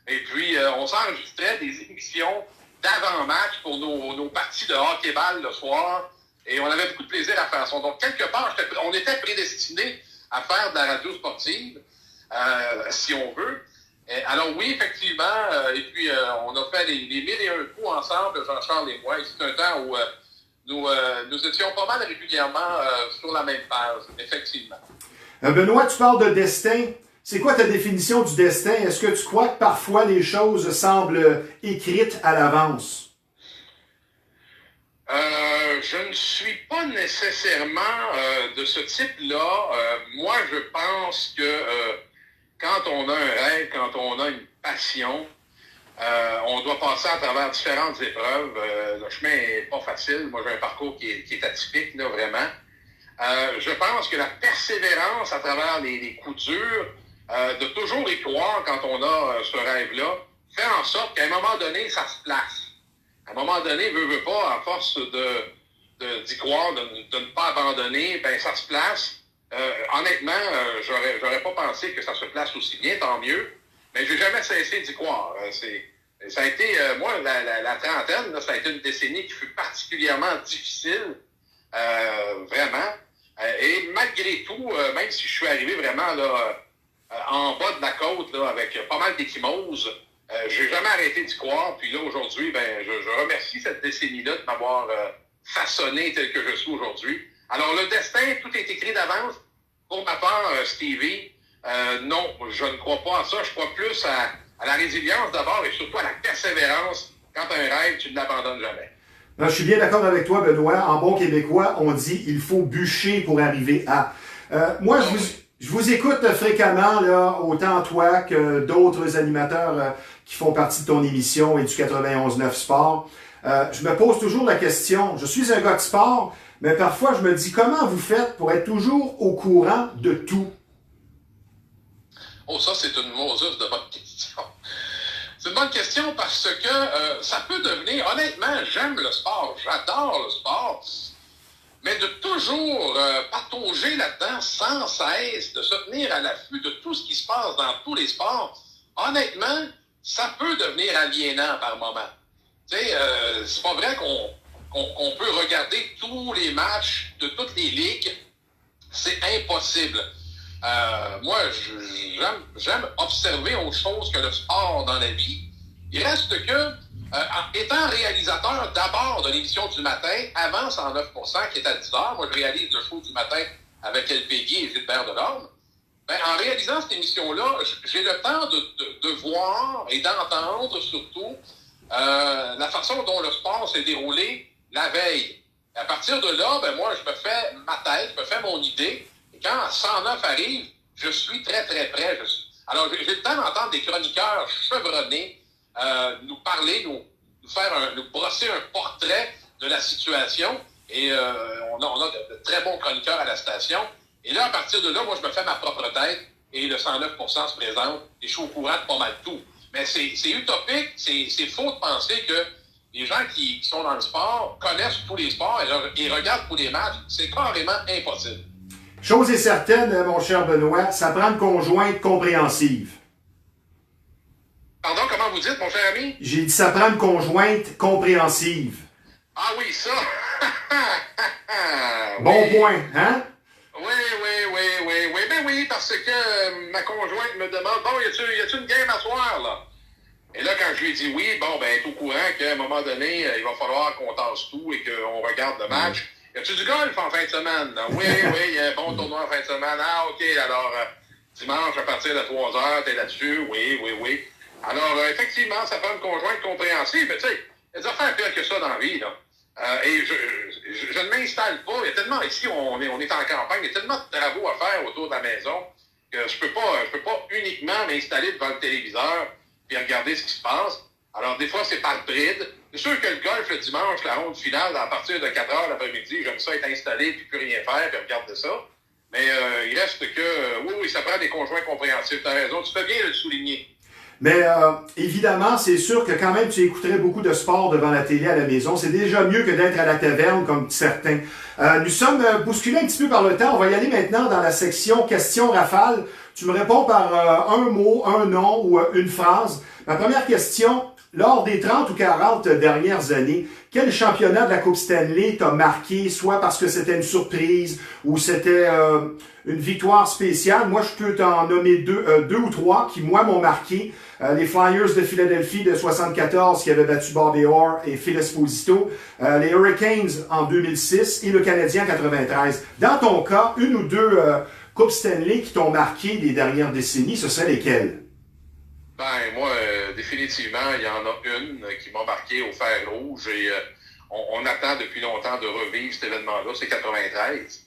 Et puis, on s'enregistrait des émissions d'avant-match pour nos parties de hockey-ball le soir. Et on avait beaucoup de plaisir à faire ça. Donc, quelque part, on était prédestinés à faire de la radio sportive, si on veut. Alors oui, effectivement, et puis on a fait les 1001 coups ensemble, Jean-Charles et moi. Et c'est un temps où nous étions pas mal régulièrement sur la même page, effectivement. Benoît, tu parles de destin. C'est quoi ta définition du destin? Est-ce que tu crois que parfois les choses semblent écrites à l'avance? Je ne suis pas nécessairement de ce type-là. Moi, je pense que quand on a un rêve, quand on a une passion, on doit passer à travers différentes épreuves. Le chemin n'est pas facile. Moi, j'ai un parcours qui est atypique, là, vraiment. Je pense que la persévérance à travers les coups durs, de toujours y croire quand on a ce rêve-là, fait en sorte qu'à un moment donné, ça se place. À un moment donné, veut pas, à force d'y croire, de ne pas abandonner, ben ça se place. Honnêtement, j'aurais pas pensé que ça se place aussi bien, tant mieux. Mais j'ai jamais cessé d'y croire. Ça a été, moi, la trentaine, là, ça a été une décennie qui fut particulièrement difficile, vraiment. Et malgré tout, même si je suis arrivé vraiment là en bas de la côte, là, avec pas mal d'échymoses, j'ai jamais arrêté d'y croire. Puis là, aujourd'hui, ben, je remercie cette décennie-là de m'avoir façonné tel que je suis aujourd'hui. Alors, le destin, tout est écrit d'avance. Pour ma part, Stevie, non, je ne crois pas à ça. Je crois plus à la résilience d'abord et surtout à la persévérance. Quand tu as un rêve, tu ne l'abandonnes jamais. Non, je suis bien d'accord avec toi, Benoît. En bon québécois, on dit il faut bûcher pour arriver à. Moi, je vous écoute fréquemment, là, autant toi que d'autres animateurs qui font partie de ton émission et du 91.9 Sport. Je me pose toujours la question, je suis un gars de sport, mais parfois je me dis comment vous faites pour être toujours au courant de tout? Oh, ça, c'est une Moses de bonne question. C'est une bonne question parce que ça peut devenir, honnêtement, j'aime le sport, j'adore le sport, mais de toujours patauger là-dedans sans cesse, de se tenir à l'affût de tout ce qui se passe dans tous les sports, honnêtement, ça peut devenir aliénant par moment. Tu sais, c'est pas vrai qu'on peut regarder tous les matchs de toutes les ligues. C'est impossible. Moi, j'aime observer autre chose que le sport dans la vie. Il reste que, étant réalisateur d'abord de l'émission du matin, avant 109%, qui est à 10h, moi je réalise le show du matin avec El Peggy et Gilbert Delorme, ben, en réalisant cette émission-là, j'ai le temps de voir et d'entendre surtout la façon dont le sport s'est déroulé la veille. Et à partir de là, ben, moi, je me fais ma tête, je me fais mon idée. Et quand 109 arrive, je suis très, très près. Alors, j'ai le temps d'entendre des chroniqueurs chevronnés nous parler, nous brosser un portrait de la situation. Et on a de très bons chroniqueurs à la station. Et là, à partir de là, moi, je me fais ma propre tête et le 109% se présente et je suis au courant de pas mal tout. Mais c'est utopique, c'est faux de penser que les gens qui sont dans le sport connaissent tous les sports et regardent tous les matchs. C'est carrément impossible. Chose est certaine, mon cher Benoît, ça prend une conjointe compréhensive. Pardon, comment vous dites, mon cher ami? J'ai dit ça prend une conjointe compréhensive. Ah oui, ça! Bon point, hein? Oui, ben oui, parce que ma conjointe me demande, bon, y a-tu une game à soir, là? Et là, quand je lui ai dit oui, bon, ben, elle est au courant qu'à un moment donné, il va falloir qu'on tasse tout et qu'on regarde le match. Y a-tu du golf en fin de semaine? Oui, il y a un bon tournoi en fin de semaine. Ah, OK, alors, dimanche, à partir de 3 heures, t'es là-dessus? Oui. Alors, effectivement, ça prend une conjointe compréhensive, mais tu sais, il y a des affaires pires que ça dans la vie, là. Et je ne m'installe pas. Il y a tellement, ici, on est en campagne, il y a tellement de travaux à faire autour de la maison que je peux pas uniquement m'installer devant le téléviseur et regarder ce qui se passe. Alors, des fois, c'est par bride. C'est sûr que le golf, le dimanche, la ronde finale, à partir de 4 heures l'après-midi, j'aime ça être installé puis plus rien faire puis regarder ça. Mais il reste que, oui, ça prend des conjoints compréhensifs. T'as raison, tu fais bien de le souligner. Mais évidemment, c'est sûr que quand même, tu écouterais beaucoup de sport devant la télé à la maison. C'est déjà mieux que d'être à la taverne, comme certains. Nous sommes bousculés un petit peu par le temps. On va y aller maintenant dans la section questions rafales. Tu me réponds par un mot, un nom ou une phrase. Ma première question, lors des 30 ou 40 dernières années, quel championnat de la Coupe Stanley t'a marqué, soit parce que c'était une surprise ou c'était une victoire spéciale? Moi, je peux t'en nommer deux ou trois qui, moi, m'ont marqué. Les Flyers de Philadelphie de 74 qui avaient battu Bobby Orr et Phil Esposito. Les Hurricanes en 2006 et le Canadien en 93. Dans ton cas, une ou deux Coupes Stanley qui t'ont marqué des dernières décennies, ce seraient lesquelles? Ben, moi, définitivement, il y en a une qui m'a marqué au fer rouge et on attend depuis longtemps de revivre cet événement-là, c'est 93.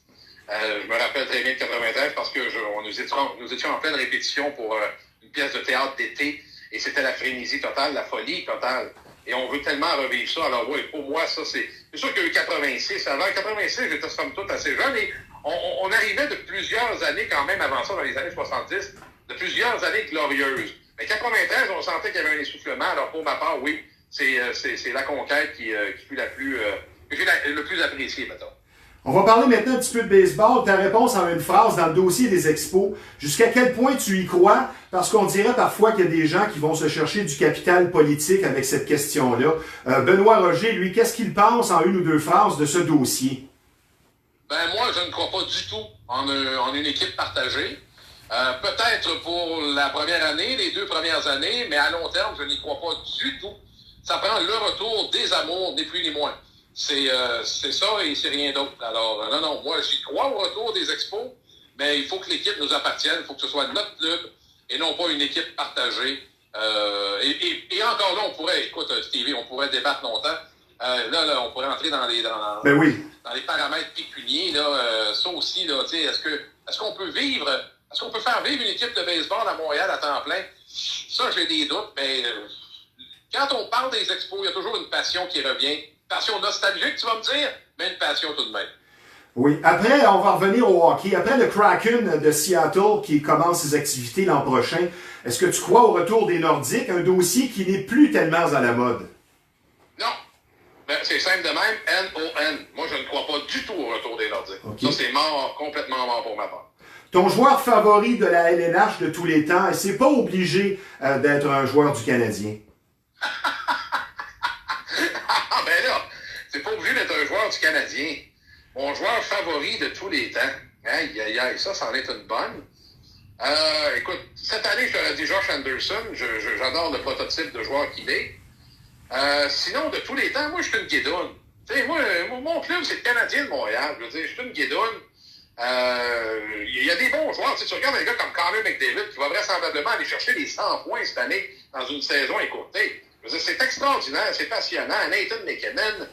Je me rappelle très bien de 93 parce que nous étions en pleine répétition pour une pièce de théâtre d'été et c'était la frénésie totale, la folie totale. Et on veut tellement revivre ça. Alors oui, pour moi, ça, c'est sûr qu'il y a eu 86. Avant 86, j'étais somme toute assez jeune et on arrivait de plusieurs années quand même avant ça, dans les années 70, de plusieurs années glorieuses. Mais 93, on sentait qu'il y avait un essoufflement. Alors, pour ma part, oui, c'est la conquête qui fut que j'ai le plus appréciée, mettons. On va parler maintenant un petit peu de baseball. Ta réponse en une phrase dans le dossier des expos. Jusqu'à quel point tu y crois? Parce qu'on dirait parfois qu'il y a des gens qui vont se chercher du capital politique avec cette question-là. Benoît Roger, lui, qu'est-ce qu'il pense en une ou deux phrases de ce dossier? Ben, moi, je ne crois pas du tout en une équipe partagée. Peut-être pour la première année, les 2 premières années, mais à long terme, je n'y crois pas du tout. Ça prend le retour des amours, ni plus ni moins. C'est ça et c'est rien d'autre. Alors, non, moi, j'y crois au retour des expos, mais il faut que l'équipe nous appartienne, il faut que ce soit notre club et non pas une équipe partagée. Et encore là, on pourrait, écoute, Stevie, on pourrait débattre longtemps. Là, on pourrait entrer dans les paramètres pécuniers. Là, ça aussi, là, est-ce qu'on peut faire vivre une équipe de baseball à Montréal à temps plein? Ça, j'ai des doutes, mais quand on parle des expos, il y a toujours une passion qui revient. Passion nostalgique, tu vas me dire, mais une passion tout de même. Oui. Après, on va revenir au hockey. Après le Kraken de Seattle qui commence ses activités l'an prochain, est-ce que tu crois au retour des Nordiques, un dossier qui n'est plus tellement à la mode? Non. Ben, c'est simple de même, N-O-N. Moi, je ne crois pas du tout au retour des Nordiques. Okay. Ça, c'est mort, complètement mort pour ma part. Ton joueur favori de la LNH de tous les temps, et c'est pas obligé d'être un joueur du Canadien. Ben là, c'est pas obligé d'être un joueur du Canadien. Mon joueur favori de tous les temps. Aïe, ça en est une bonne. Écoute, cette année, j'aurais dit Josh Anderson. J'adore le prototype de joueur qu'il est. Sinon, de tous les temps, moi, je suis une guédoune. Tu sais, moi, mon club, c'est le Canadien de Montréal. Je veux dire, je suis une guédoune. Il y a des bons joueurs. Tu regardes un gars comme Connor McDavid qui va vraisemblablement aller chercher les 100 points cette année dans une saison écourtée. C'est extraordinaire, c'est passionnant. Nathan McKinnon.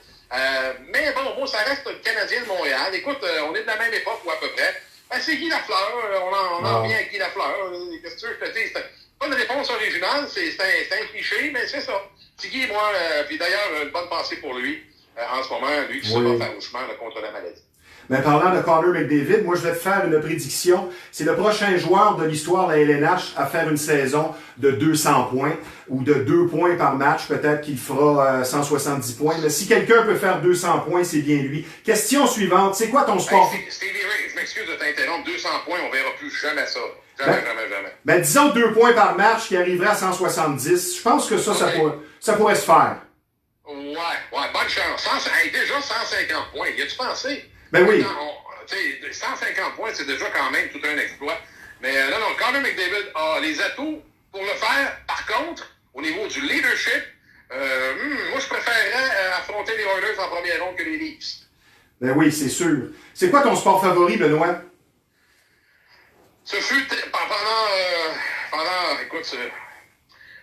Mais bon, moi, ça reste le Canadien de Montréal. Écoute, on est de la même époque ou à peu près. Ben, c'est Guy Lafleur. On en revient à Guy Lafleur. Qu'est-ce que tu veux que je te dise? C'est pas une réponse originale, c'est un cliché, mais c'est ça. C'est Guy, moi, puis d'ailleurs, une bonne pensée pour lui en ce moment, lui qui se bat farouchement contre la maladie. Mais parlant de Connor McDavid, moi je vais te faire une prédiction. C'est le prochain joueur de l'histoire de la LNH à faire une saison de 200 points ou de 2 points par match. Peut-être qu'il fera 170 points. Mais si quelqu'un peut faire 200 points, c'est bien lui. Question suivante. C'est quoi ton sport? Stevie Ray, je m'excuse de t'interrompre. 200 points, on verra plus jamais ça. Jamais. Ben disons 2 points par match qui arriverait à 170. Je pense que ça pourrait se faire. Ouais, bonne chance. Déjà 150 points. Y a-tu pensé? Ben oui. 150 points, c'est déjà quand même tout un exploit. Mais non, Connor McDavid a les atouts pour le faire. Par contre, au niveau du leadership, moi, je préférerais affronter les Oilers en première ronde que les Leafs. Ben oui, c'est sûr. C'est quoi ton sport favori, Benoît? Ce fut écoute,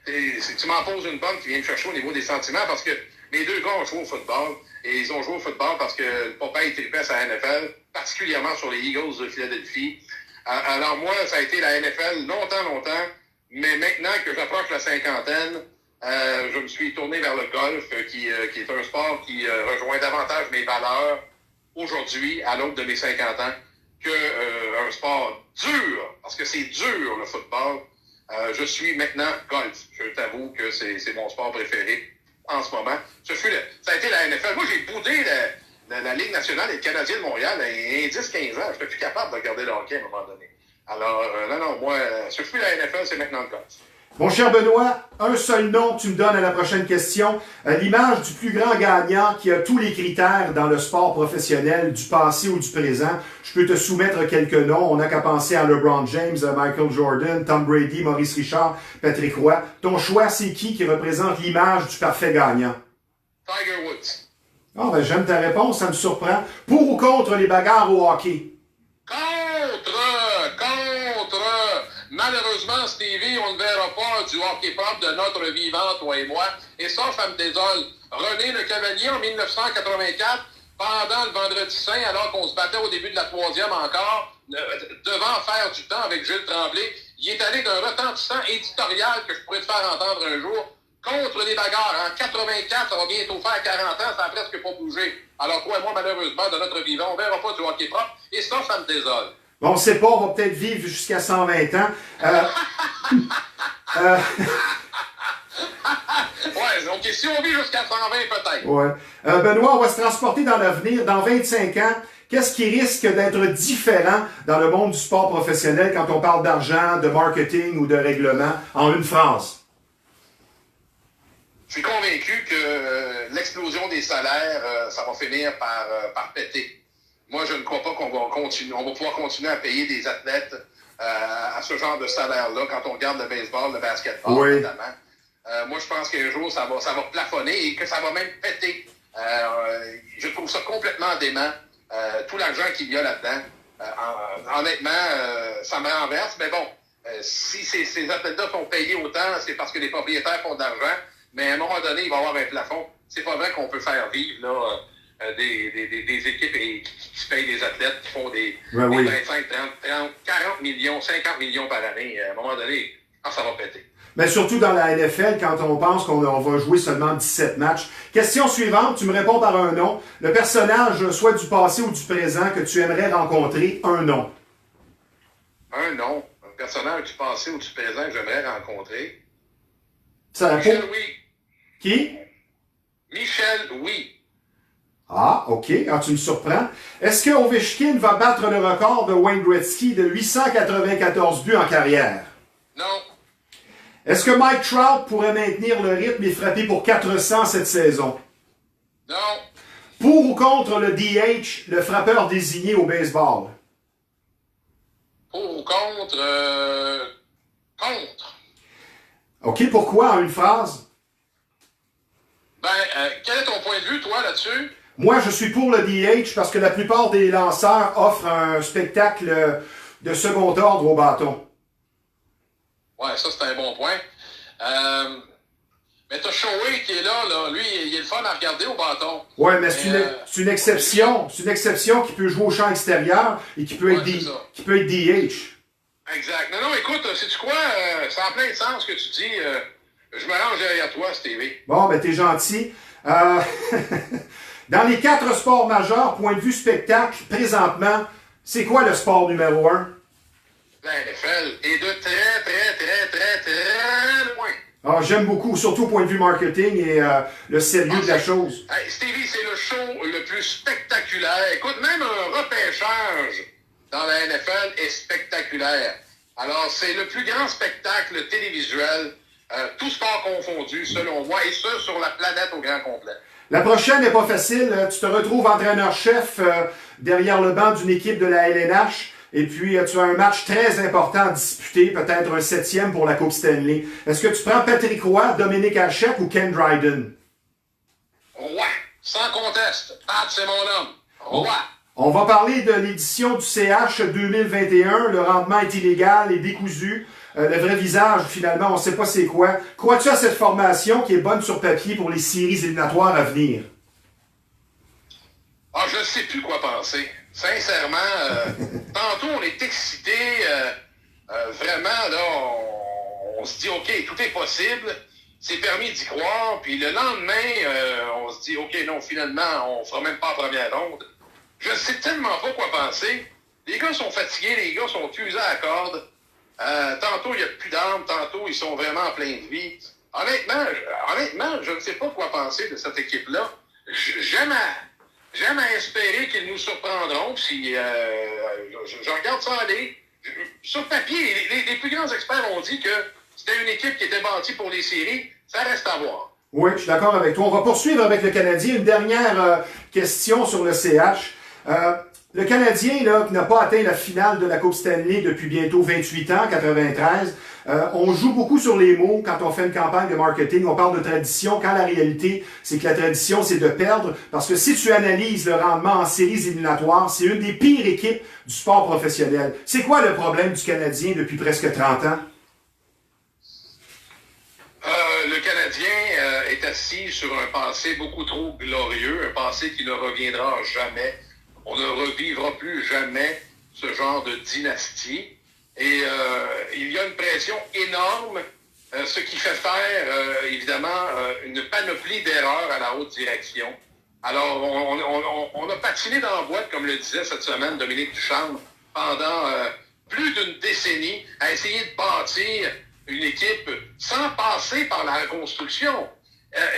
tu m'en poses une bonne qui vient me chercher au niveau des sentiments parce que mes deux gars ont joué au football et ils ont joué au football parce que le papa il tripait à la NFL, particulièrement sur les Eagles de Philadelphie. Alors moi, ça a été la NFL longtemps, mais maintenant que j'approche la cinquantaine, je me suis tourné vers le golf qui est un sport qui rejoint davantage mes valeurs aujourd'hui, à l'aube de mes 50 ans, qu'un sport dur, parce que c'est dur le football. Je suis maintenant golf. Je t'avoue que c'est mon sport préféré en ce moment. Ça a été la NFL. Moi, j'ai boudé la Ligue nationale et le Canadien de Montréal il y a 10-15 ans. Je n'étais plus capable de regarder le hockey à un moment donné. Alors, moi, ce fut la NFL, c'est maintenant le golf. Mon cher Benoît, un seul nom que tu me donnes à la prochaine question. L'image du plus grand gagnant qui a tous les critères dans le sport professionnel, du passé ou du présent. Je peux te soumettre quelques noms. On n'a qu'à penser à LeBron James, Michael Jordan, Tom Brady, Maurice Richard, Patrick Roy. Ton choix, c'est qui représente l'image du parfait gagnant? Tiger Woods. Ah, ben j'aime ta réponse, ça me surprend. Pour ou contre les bagarres au hockey? Contre! Malheureusement, Stevie, on ne verra pas du hockey propre de notre vivant, toi et moi. Et ça me désole. René Le Cavalier, en 1984, pendant le Vendredi Saint, alors qu'on se battait au début de la troisième encore, devant faire du temps avec Gilles Tremblay, il est allé d'un retentissant éditorial que je pourrais te faire entendre un jour contre les bagarres. En 84, ça va bientôt faire 40 ans, ça n'a presque pas bougé. Alors toi et moi, malheureusement, de notre vivant, on ne verra pas du hockey propre. Et ça me désole. Bon, on ne sait pas, on va peut-être vivre jusqu'à 120 ans. Ouais, donc si on vit jusqu'à 120 peut-être. Ouais. Benoît, on va se transporter dans l'avenir. Dans 25 ans, qu'est-ce qui risque d'être différent dans le monde du sport professionnel quand on parle d'argent, de marketing ou de règlement? En une phrase. Je suis convaincu que l'explosion des salaires, ça va finir par péter. Moi, je ne crois pas qu'on va pouvoir continuer à payer des athlètes à ce genre de salaire-là quand on regarde le baseball, le basketball, notamment. Moi, je pense qu'un jour, ça va plafonner et que ça va même péter. Je trouve ça complètement dément. Tout l'argent qu'il y a là-dedans. Honnêtement, ça me renverse. Mais bon, si ces athlètes-là sont payés autant, c'est parce que les propriétaires font de l'argent. Mais à un moment donné, il va y avoir un plafond. C'est pas vrai qu'on peut faire vivre là. Des équipes qui se payent des athlètes qui font des 25, 30, 40 millions, 50 millions par année. À un moment donné, ça va péter. Mais surtout dans la NFL, quand on pense qu'on va jouer seulement 17 matchs. Question suivante, tu me réponds par un nom. Le personnage, soit du passé ou du présent, que tu aimerais rencontrer, un nom. Un nom. Un personnage du passé ou du présent que j'aimerais rencontrer. Michel Oui. Qui? Michel Oui. Ah, OK. Ah, tu me surprends. Est-ce que Ovechkin va battre le record de Wayne Gretzky de 894 buts en carrière? Non. Est-ce que Mike Trout pourrait maintenir le rythme et frapper pour 400 cette saison? Non. Pour ou contre le DH, le frappeur désigné au baseball? Pour ou contre? Contre. OK, pourquoi en une phrase? Quel est ton point de vue, toi, là-dessus? Moi, je suis pour le DH parce que la plupart des lanceurs offrent un spectacle de second ordre au bâton. Ouais, ça, c'est un bon point. Mais t'as Shohei qui est là, lui, il est le fun à regarder au bâton. Ouais, mais c'est une exception. C'est une exception qui peut jouer au champ extérieur et qui peut être DH. Exact. Non, écoute, sais-tu quoi? Ça a plein de sens ce que tu dis. Je me range derrière toi, Stevie. Bon, ben t'es gentil. Dans les 4 sports majeurs, point de vue spectacle, présentement, c'est quoi le sport numéro 1? La NFL est de très loin. Ah, j'aime beaucoup, surtout au point de vue marketing et le sérieux de la chose. Hey, Stevie, c'est le show le plus spectaculaire. Écoute, même un repêchage dans la NFL est spectaculaire. Alors, c'est le plus grand spectacle télévisuel, tout sport confondu, selon moi, et ce, sur la planète au grand complet. La prochaine n'est pas facile. Tu te retrouves entraîneur-chef derrière le banc d'une équipe de la LNH. Et puis, tu as un match très important à disputer, peut-être un 7e pour la Coupe Stanley. Est-ce que tu prends Patrick Roy, Dominique Hachek ou Ken Dryden? Roy, sans conteste. Pat, c'est mon homme. Roy. On va parler de l'édition du CH 2021. Le rendement est illégal et décousu. Le vrai visage, finalement, on ne sait pas c'est quoi. Crois-tu à cette formation qui est bonne sur papier pour les séries éliminatoires à venir? Ah, je ne sais plus quoi penser. Sincèrement, tantôt on est excité, vraiment, là, on se dit, OK, tout est possible, c'est permis d'y croire, puis le lendemain, on se dit, OK, non, finalement, on fera même pas la première ronde. Je ne sais tellement pas quoi penser. Les gars sont fatigués, les gars sont usés à la corde. Tantôt, il n'y a plus d'armes, tantôt, ils sont vraiment en pleine vie. Honnêtement, je ne sais pas quoi penser de cette équipe-là. J'aime à espérer qu'ils nous surprendront. Si je regarde ça aller. Sur papier, les plus grands experts ont dit que c'était une équipe qui était bâtie pour les séries. Ça reste à voir. Oui, je suis d'accord avec toi. On va poursuivre avec le Canadien. Une dernière question sur le CH. Le Canadien, là, qui n'a pas atteint la finale de la Coupe Stanley depuis bientôt 28 ans, 93, on joue beaucoup sur les mots quand on fait une campagne de marketing. On parle de tradition, quand la réalité, c'est que la tradition, c'est de perdre. Parce que si tu analyses le rendement en séries éliminatoires, c'est une des pires équipes du sport professionnel. C'est quoi le problème du Canadien depuis presque 30 ans? Le Canadien est assis sur un passé beaucoup trop glorieux, un passé qui ne reviendra jamais. On ne revivra plus jamais ce genre de dynastie. Et il y a une pression énorme, ce qui fait faire, évidemment, une panoplie d'erreurs à la haute direction. Alors, on a patiné dans la boîte, comme le disait cette semaine Dominique Ducharme, pendant plus d'une décennie, à essayer de bâtir une équipe sans passer par la reconstruction.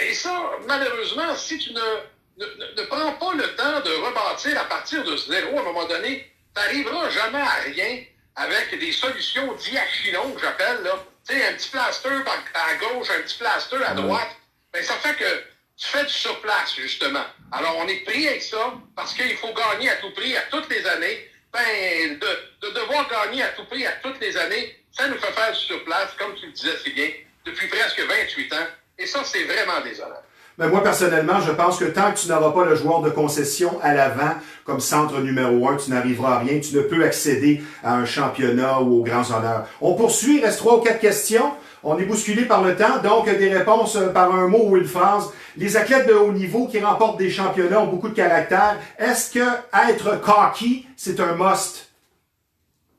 Et ça, malheureusement, si tu ne prends pas le temps de rebâtir à partir de zéro, à un moment donné, tu n'arriveras jamais à rien avec des solutions diachylons, que j'appelle, là. Tu sais, un petit plaster à gauche, un petit plaster à droite. Ben, ça fait que tu fais du surplace, justement. Alors, on est pris avec ça parce qu'il faut gagner à tout prix, à toutes les années. Ben, de devoir gagner à tout prix, à toutes les années, ça nous fait faire du surplace, comme tu le disais si bien, depuis presque 28 ans. Et ça, c'est vraiment désolant. Mais moi, personnellement, je pense que tant que tu n'auras pas le joueur de concession à l'avant comme centre numéro 1, tu n'arriveras à rien. Tu ne peux accéder à un championnat ou aux grands honneurs. On poursuit, il reste 3 ou 4 questions. On est bousculé par le temps, donc des réponses par un mot ou une phrase. Les athlètes de haut niveau qui remportent des championnats ont beaucoup de caractère. Est-ce que être cocky, c'est un must?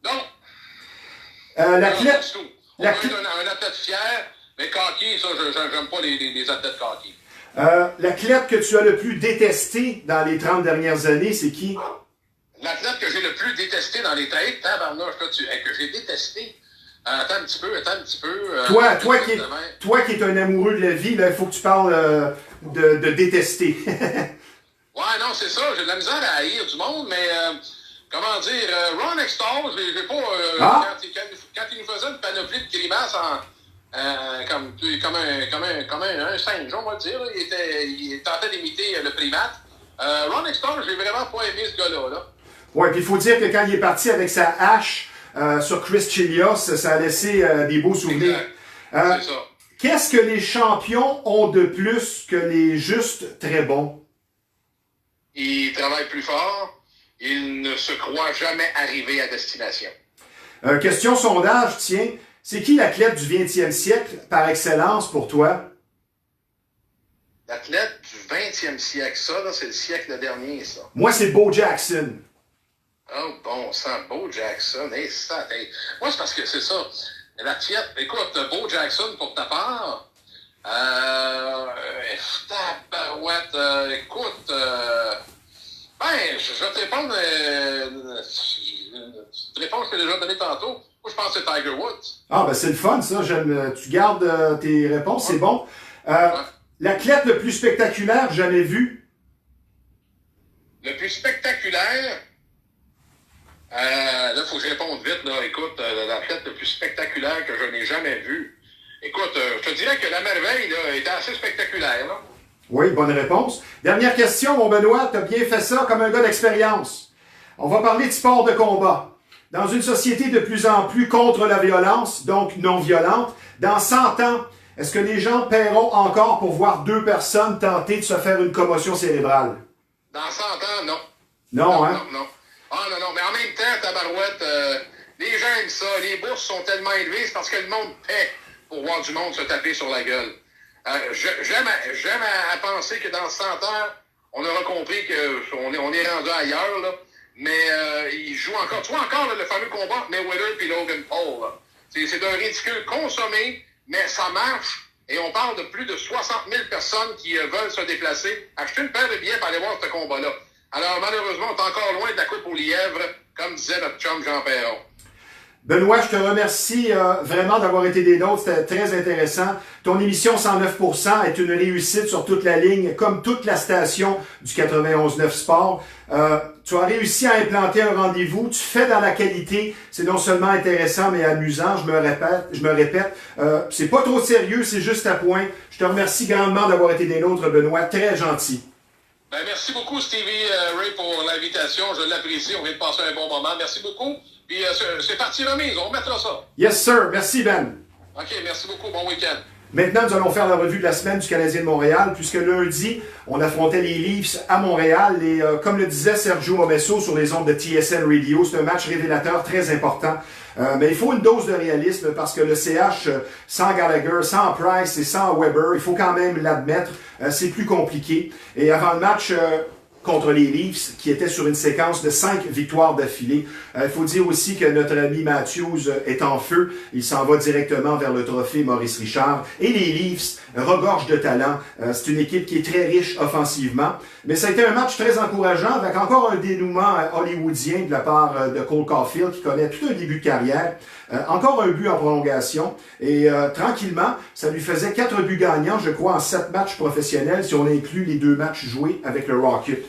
Non. L'athlète... On veut un athlète fier, mais cocky, ça, j'aime pas les athlètes cocky. L'athlète que tu as le plus détesté dans les 30 dernières années, c'est qui? L'athlète que j'ai le plus détesté dans les 30 tabarnouche, que j'ai détesté. Attends un petit peu. Toi qui es un amoureux de la vie, il faut que tu parles de détester. Ouais, non, c'est ça. J'ai de la misère à haïr du monde, mais comment dire, Ron Extall, j'ai pas... Quand il nous faisait une panoplie de grimaces comme un singe, on va le dire. Là. Il tentait d'imiter le primate. Ron Extall, j'ai vraiment pas aimé ce gars-là. Là. Ouais, puis il faut dire que quand il est parti avec sa hache sur Chris Chelios, ça a laissé des beaux souvenirs. C'est ça. Qu'est-ce que les champions ont de plus que les juste très bons? Ils travaillent plus fort. Ils ne se croient jamais arriver à destination. Question sondage, tiens. C'est qui l'athlète du 20e siècle par excellence pour toi? L'athlète du 20e siècle, ça, là, c'est le siècle dernier, ça. Moi, c'est Bo Jackson. Oh, bon sang, Bo Jackson. Moi, c'est parce que c'est ça. L'athlète, écoute, Bo Jackson, pour ta part, Écoute, je vais te répondre une réponse que j'ai déjà donnée tantôt. Moi, je pense que c'est Tiger Woods. Ah, ben c'est le fun, ça. Tu gardes tes réponses, c'est bon. L'athlète le plus spectaculaire jamais vu? Le plus spectaculaire, là, il faut que je réponde vite. Là. Écoute, l'athlète le plus spectaculaire que je n'ai jamais vu. Écoute, je te dirais que la merveille là, était assez spectaculaire. Là. Oui, bonne réponse. Dernière question, mon Benoît. Tu as bien fait ça comme un gars d'expérience. On va parler de sport de combat. Dans une société de plus en plus contre la violence, donc non violente, dans 100 ans, est-ce que les gens paieront encore pour voir deux personnes tenter de se faire une commotion cérébrale? Dans 100 ans, non. Non, hein? Non. Ah non, mais en même temps, tabarouette, les gens aiment ça. Les bourses sont tellement élevées, c'est parce que le monde paie pour voir du monde se taper sur la gueule. J'aime à penser que dans 100 ans, on aura compris qu'on est rendu ailleurs, là. Mais il joue encore. Tu vois encore là, le fameux combat Mayweather puis Logan Paul. C'est un ridicule consommé, mais ça marche. Et on parle de plus de 60 000 personnes qui veulent se déplacer, acheter une paire de billets pour aller voir ce combat-là. Alors malheureusement, on est encore loin de la coupe aux lièvres, comme disait notre chum Jean Perron. Benoît, je te remercie vraiment d'avoir été des nôtres. C'était très intéressant. Ton émission 109% est une réussite sur toute la ligne, comme toute la station du 91.9 Sport. Tu as réussi à implanter un rendez-vous. Tu fais dans la qualité. C'est non seulement intéressant, mais amusant. Je me répète. C'est pas trop sérieux, c'est juste à point. Je te remercie grandement d'avoir été des nôtres, Benoît. Très gentil. Ben, merci beaucoup, Stevie Ray, pour l'invitation. Je l'apprécie. On vient de passer un bon moment. Merci beaucoup. Puis c'est parti remise. On remettra ça. Yes, sir. Merci, Ben. OK, merci beaucoup. Bon week-end. Maintenant, nous allons faire la revue de la semaine du Canadien de Montréal, puisque lundi, on affrontait les Leafs à Montréal. Et comme le disait Sergio Momesso sur les ondes de TSN Radio, c'est un match révélateur très important. Mais il faut une dose de réalisme parce que le CH, sans Gallagher, sans Price et sans Weber, il faut quand même l'admettre, c'est plus compliqué. Et avant le match contre les Leafs, qui était sur une séquence de 5 victoires d'affilée. Il faut dire aussi que notre ami Matthews est en feu. Il s'en va directement vers le trophée Maurice Richard. Et les Leafs regorgent de talent. C'est une équipe qui est très riche offensivement. Mais ça a été un match très encourageant avec encore un dénouement hollywoodien de la part de Cole Caulfield qui connaît tout un début de carrière. Encore un but en prolongation. Et tranquillement, ça lui faisait 4 buts gagnants, je crois, en 7 matchs professionnels si on inclut les 2 matchs joués avec le Rocket.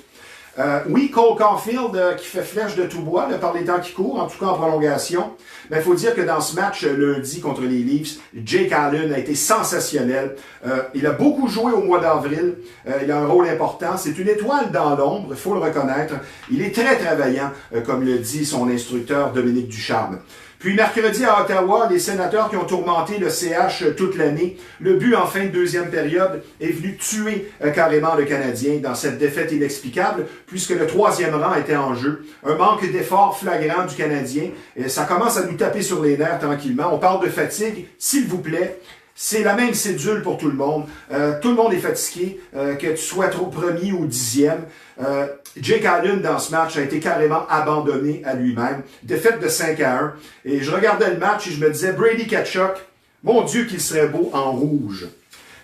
Oui, Cole Caulfield qui fait flèche de tout bois là, par les temps qui courent, en tout cas en prolongation. Mais il faut dire que dans ce match lundi contre les Leafs, Jake Allen a été sensationnel. Il a beaucoup joué au mois d'avril. Il a un rôle important. C'est une étoile dans l'ombre, il faut le reconnaître. Il est très travaillant, comme le dit son instructeur Dominique Ducharme. Puis mercredi à Ottawa, les Sénateurs qui ont tourmenté le CH toute l'année, le but en fin de deuxième période est venu tuer carrément le Canadien dans cette défaite inexplicable puisque le 3e rang était en jeu. Un manque d'effort flagrant du Canadien. Et ça commence à nous taper sur les nerfs tranquillement. On parle de fatigue, s'il vous plaît. C'est la même cédule pour tout le monde. Tout le monde est fatigué, que tu sois trop premier ou 10e. Jake Allen, dans ce match, a été carrément abandonné à lui-même. Défaite de 5-1. Et je regardais le match et je me disais, Brady Tkachuk, mon Dieu qu'il serait beau en rouge.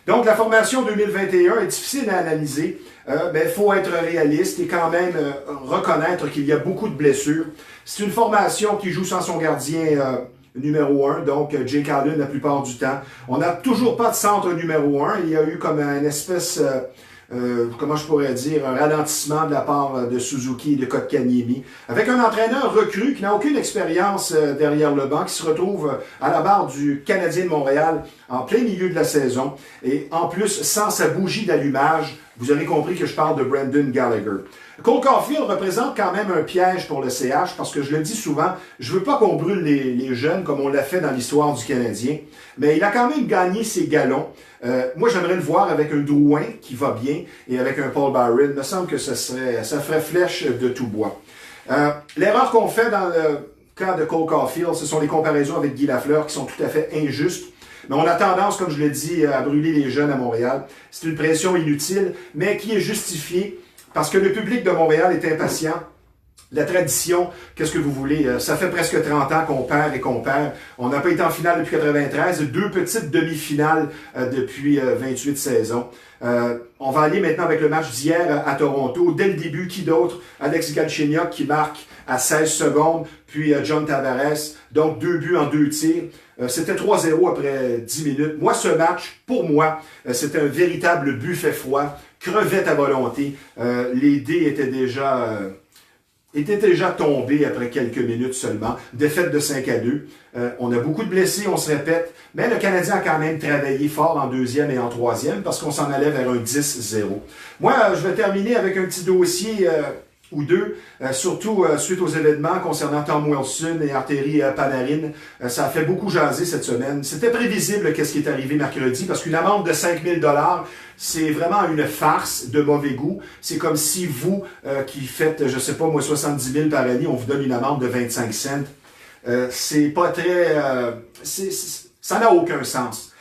Donc, la formation 2021 est difficile à analyser, mais il faut être réaliste et quand même reconnaître qu'il y a beaucoup de blessures. C'est une formation qui joue sans son gardien numéro 1, donc Jake Allen la plupart du temps. On n'a toujours pas de centre numéro 1. Il y a eu comme une espèce... comment je pourrais dire, un ralentissement de la part de Suzuki et de Kotkaniemi, avec un entraîneur recru qui n'a aucune expérience derrière le banc, qui se retrouve à la barre du Canadien de Montréal en plein milieu de la saison, et en plus sans sa bougie d'allumage. Vous avez compris que je parle de Brendan Gallagher. Cole Caulfield représente quand même un piège pour le CH, parce que je le dis souvent, je veux pas qu'on brûle les jeunes comme on l'a fait dans l'histoire du Canadien, mais il a quand même gagné ses galons. Moi, j'aimerais le voir avec un Drouin qui va bien et avec un Paul Byron. Il me semble que ça ferait flèche de tout bois. L'erreur qu'on fait dans le cas de Cole Caulfield, ce sont les comparaisons avec Guy Lafleur qui sont tout à fait injustes. Mais on a tendance, comme je l'ai dit, à brûler les jeunes à Montréal. C'est une pression inutile, mais qui est justifiée parce que le public de Montréal est impatient La tradition, qu'est-ce que vous voulez? Ça fait presque 30 ans qu'on perd et qu'on perd. On n'a pas été en finale depuis 93, 2 petites demi-finales depuis 28 saisons. On va aller maintenant avec le match d'hier à Toronto. Dès le début, qui d'autre? Alex Galchenyuk qui marque à 16 secondes, puis John Tavares. Donc 2 buts en 2 tirs. C'était 3-0 après 10 minutes. Moi, ce match, pour moi, c'était un véritable buffet froid. Crevette à volonté. Les dés étaient déjà tombé après quelques minutes seulement. Défaite de 5-2. On a beaucoup de blessés, on se répète. Mais le Canadien a quand même travaillé fort en deuxième et en troisième parce qu'on s'en allait vers un 10-0. Moi, je vais terminer avec un petit dossier ou deux, surtout suite aux événements concernant Tom Wilson et Arturi Panarin. Ça a fait beaucoup jaser cette semaine. C'était prévisible qu'est-ce qui est arrivé mercredi parce qu'une amende de 5 000 $, c'est vraiment une farce de mauvais goût. C'est comme si vous, qui faites, je sais pas moi, 70 000 par année, on vous donne une amende de 25 cents. C'est pas très... ça n'a aucun sens.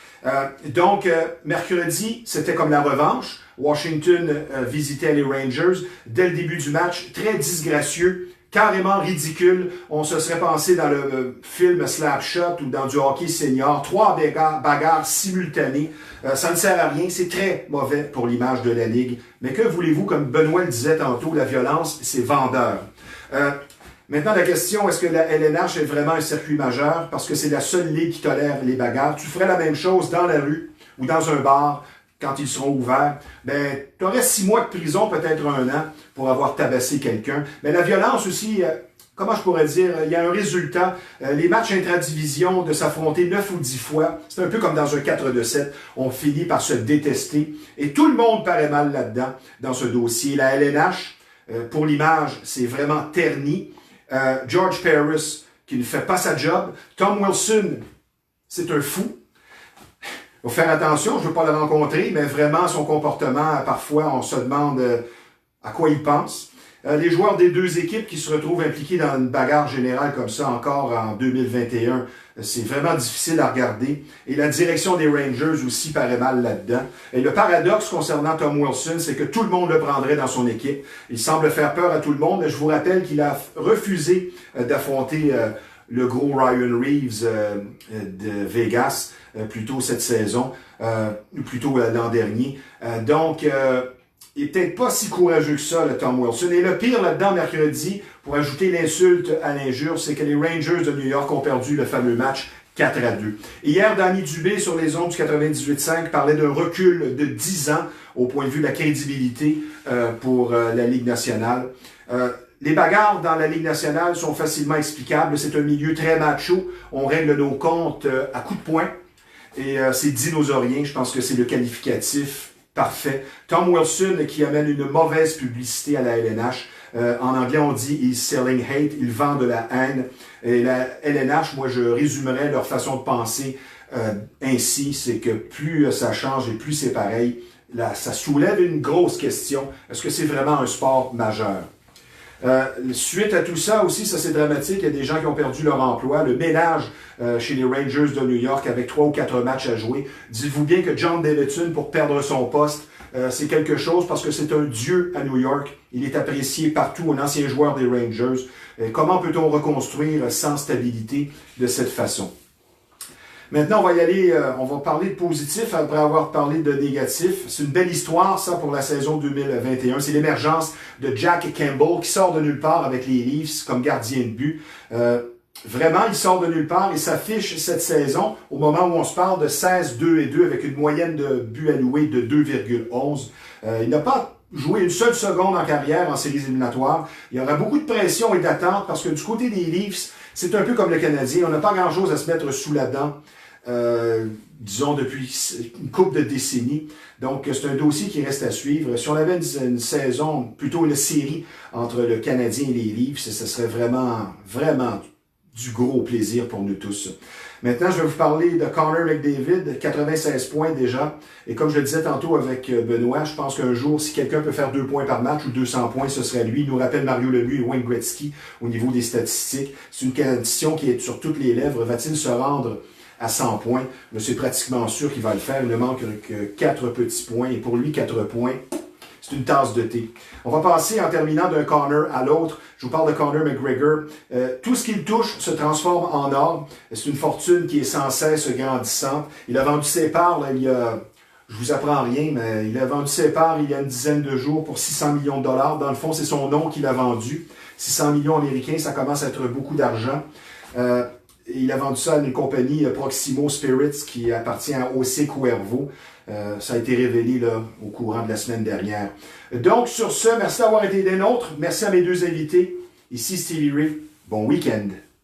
Donc, mercredi, c'était comme la revanche. Washington visitait les Rangers. Dès le début du match, très disgracieux, carrément ridicule. On se serait pensé dans le film Slapshot ou dans du hockey senior. 3 bagarres simultanées. Ça ne sert à rien. C'est très mauvais pour l'image de la Ligue. Mais que voulez-vous, comme Benoît le disait tantôt, la violence, c'est vendeur. Maintenant, la question, est-ce que la LNH est vraiment un circuit majeur? Parce que c'est la seule ligue qui tolère les bagarres. Tu ferais la même chose dans la rue ou dans un bar quand ils seront ouverts. Ben, tu aurais 6 mois de prison, peut-être 1 an, pour avoir tabassé quelqu'un. Mais la violence aussi, comment je pourrais dire, il y a un résultat. Les matchs intradivision, de s'affronter 9 ou 10 fois, c'est un peu comme dans un 4-2-7. On finit par se détester. Et tout le monde paraît mal là-dedans, dans ce dossier. La LNH, pour l'image, c'est vraiment terni. George Parris, qui ne fait pas sa job. Tom Wilson, c'est un fou. Il faut faire attention, je ne veux pas le rencontrer, mais vraiment, son comportement, parfois, on se demande à quoi il pense. Les joueurs des deux équipes qui se retrouvent impliqués dans une bagarre générale comme ça encore en 2021, c'est vraiment difficile à regarder. Et la direction des Rangers aussi paraît mal là-dedans. Et le paradoxe concernant Tom Wilson, c'est que tout le monde le prendrait dans son équipe. Il semble faire peur à tout le monde, mais je vous rappelle qu'il a refusé d'affronter le gros Ryan Reeves de Vegas plus tôt cette saison, ou plutôt l'an dernier. Donc, il n'est peut-être pas si courageux que ça, le Tom Wilson. Et le pire là-dedans, mercredi, pour ajouter l'insulte à l'injure, c'est que les Rangers de New York ont perdu le fameux match 4-2. Hier, Danny Dubé, sur les ondes du 98.5, parlait d'un recul de 10 ans au point de vue de la crédibilité pour la Ligue nationale. Les bagarres dans la Ligue nationale sont facilement explicables. C'est un milieu très macho. On règle nos comptes à coups de poing. Et c'est dinosaurien. Je pense que c'est le qualificatif parfait. Tom Wilson qui amène une mauvaise publicité à la LNH. En anglais, on dit « he's selling hate », il vend de la haine. Et la LNH, moi, je résumerais leur façon de penser ainsi, c'est que plus ça change et plus c'est pareil. Là, ça soulève une grosse question. Est-ce que c'est vraiment un sport majeur? Suite à tout ça aussi, ça c'est dramatique, il y a des gens qui ont perdu leur emploi, le ménage chez les Rangers de New York avec 3 ou 4 matchs à jouer. Dites-vous bien que John Davidson, pour perdre son poste, c'est quelque chose parce que c'est un dieu à New York. Il est apprécié partout, un ancien joueur des Rangers. Comment peut-on reconstruire sans stabilité de cette façon? Maintenant, on va y aller, on va parler de positif après avoir parlé de négatif. C'est une belle histoire, ça, pour la saison 2021. C'est l'émergence de Jack Campbell qui sort de nulle part avec les Leafs comme gardien de but. Vraiment, il sort de nulle part et s'affiche cette saison, au moment où on se parle, de 16-2-2 avec une moyenne de buts alloués de 2,11. Il n'a pas joué une seule seconde en carrière en séries éliminatoires. Il y aura beaucoup de pression et d'attente parce que du côté des Leafs, c'est un peu comme le Canadien. On n'a pas grand-chose à se mettre sous la dent. Disons depuis une couple de décennies. Donc, c'est un dossier qui reste à suivre. Si on avait une saison, plutôt une série entre le Canadien et les Leafs, ce serait vraiment, vraiment du gros plaisir pour nous tous. Maintenant, je vais vous parler de Connor McDavid, 96 points déjà. Et comme je le disais tantôt avec Benoît, je pense qu'un jour, si quelqu'un peut faire 2 points par match ou 200 points, ce serait lui. Il nous rappelle Mario Lemieux et Wayne Gretzky au niveau des statistiques. C'est une question qui est sur toutes les lèvres. Va-t-il se rendre à 100 points? Mais c'est pratiquement sûr qu'il va le faire. Il ne manque que 4 petits points. Et pour lui, 4 points, c'est une tasse de thé. On va passer en terminant d'un corner à l'autre. Je vous parle de Conor McGregor. Tout ce qu'il touche se transforme en or. C'est une fortune qui est sans cesse grandissante. Il a vendu ses parts, là, je vous apprends rien, mais il a vendu ses parts il y a une dizaine de jours pour 600 millions de dollars. Dans le fond, c'est son nom qu'il a vendu. 600 millions américains, ça commence à être beaucoup d'argent. Il a vendu ça à une compagnie Proximo Spirits qui appartient à OC Cuervo. Ça a été révélé là, au courant de la semaine dernière. Donc, sur ce, merci d'avoir été des nôtres. Merci à mes deux invités. Ici Stevie Ray. Bon week-end.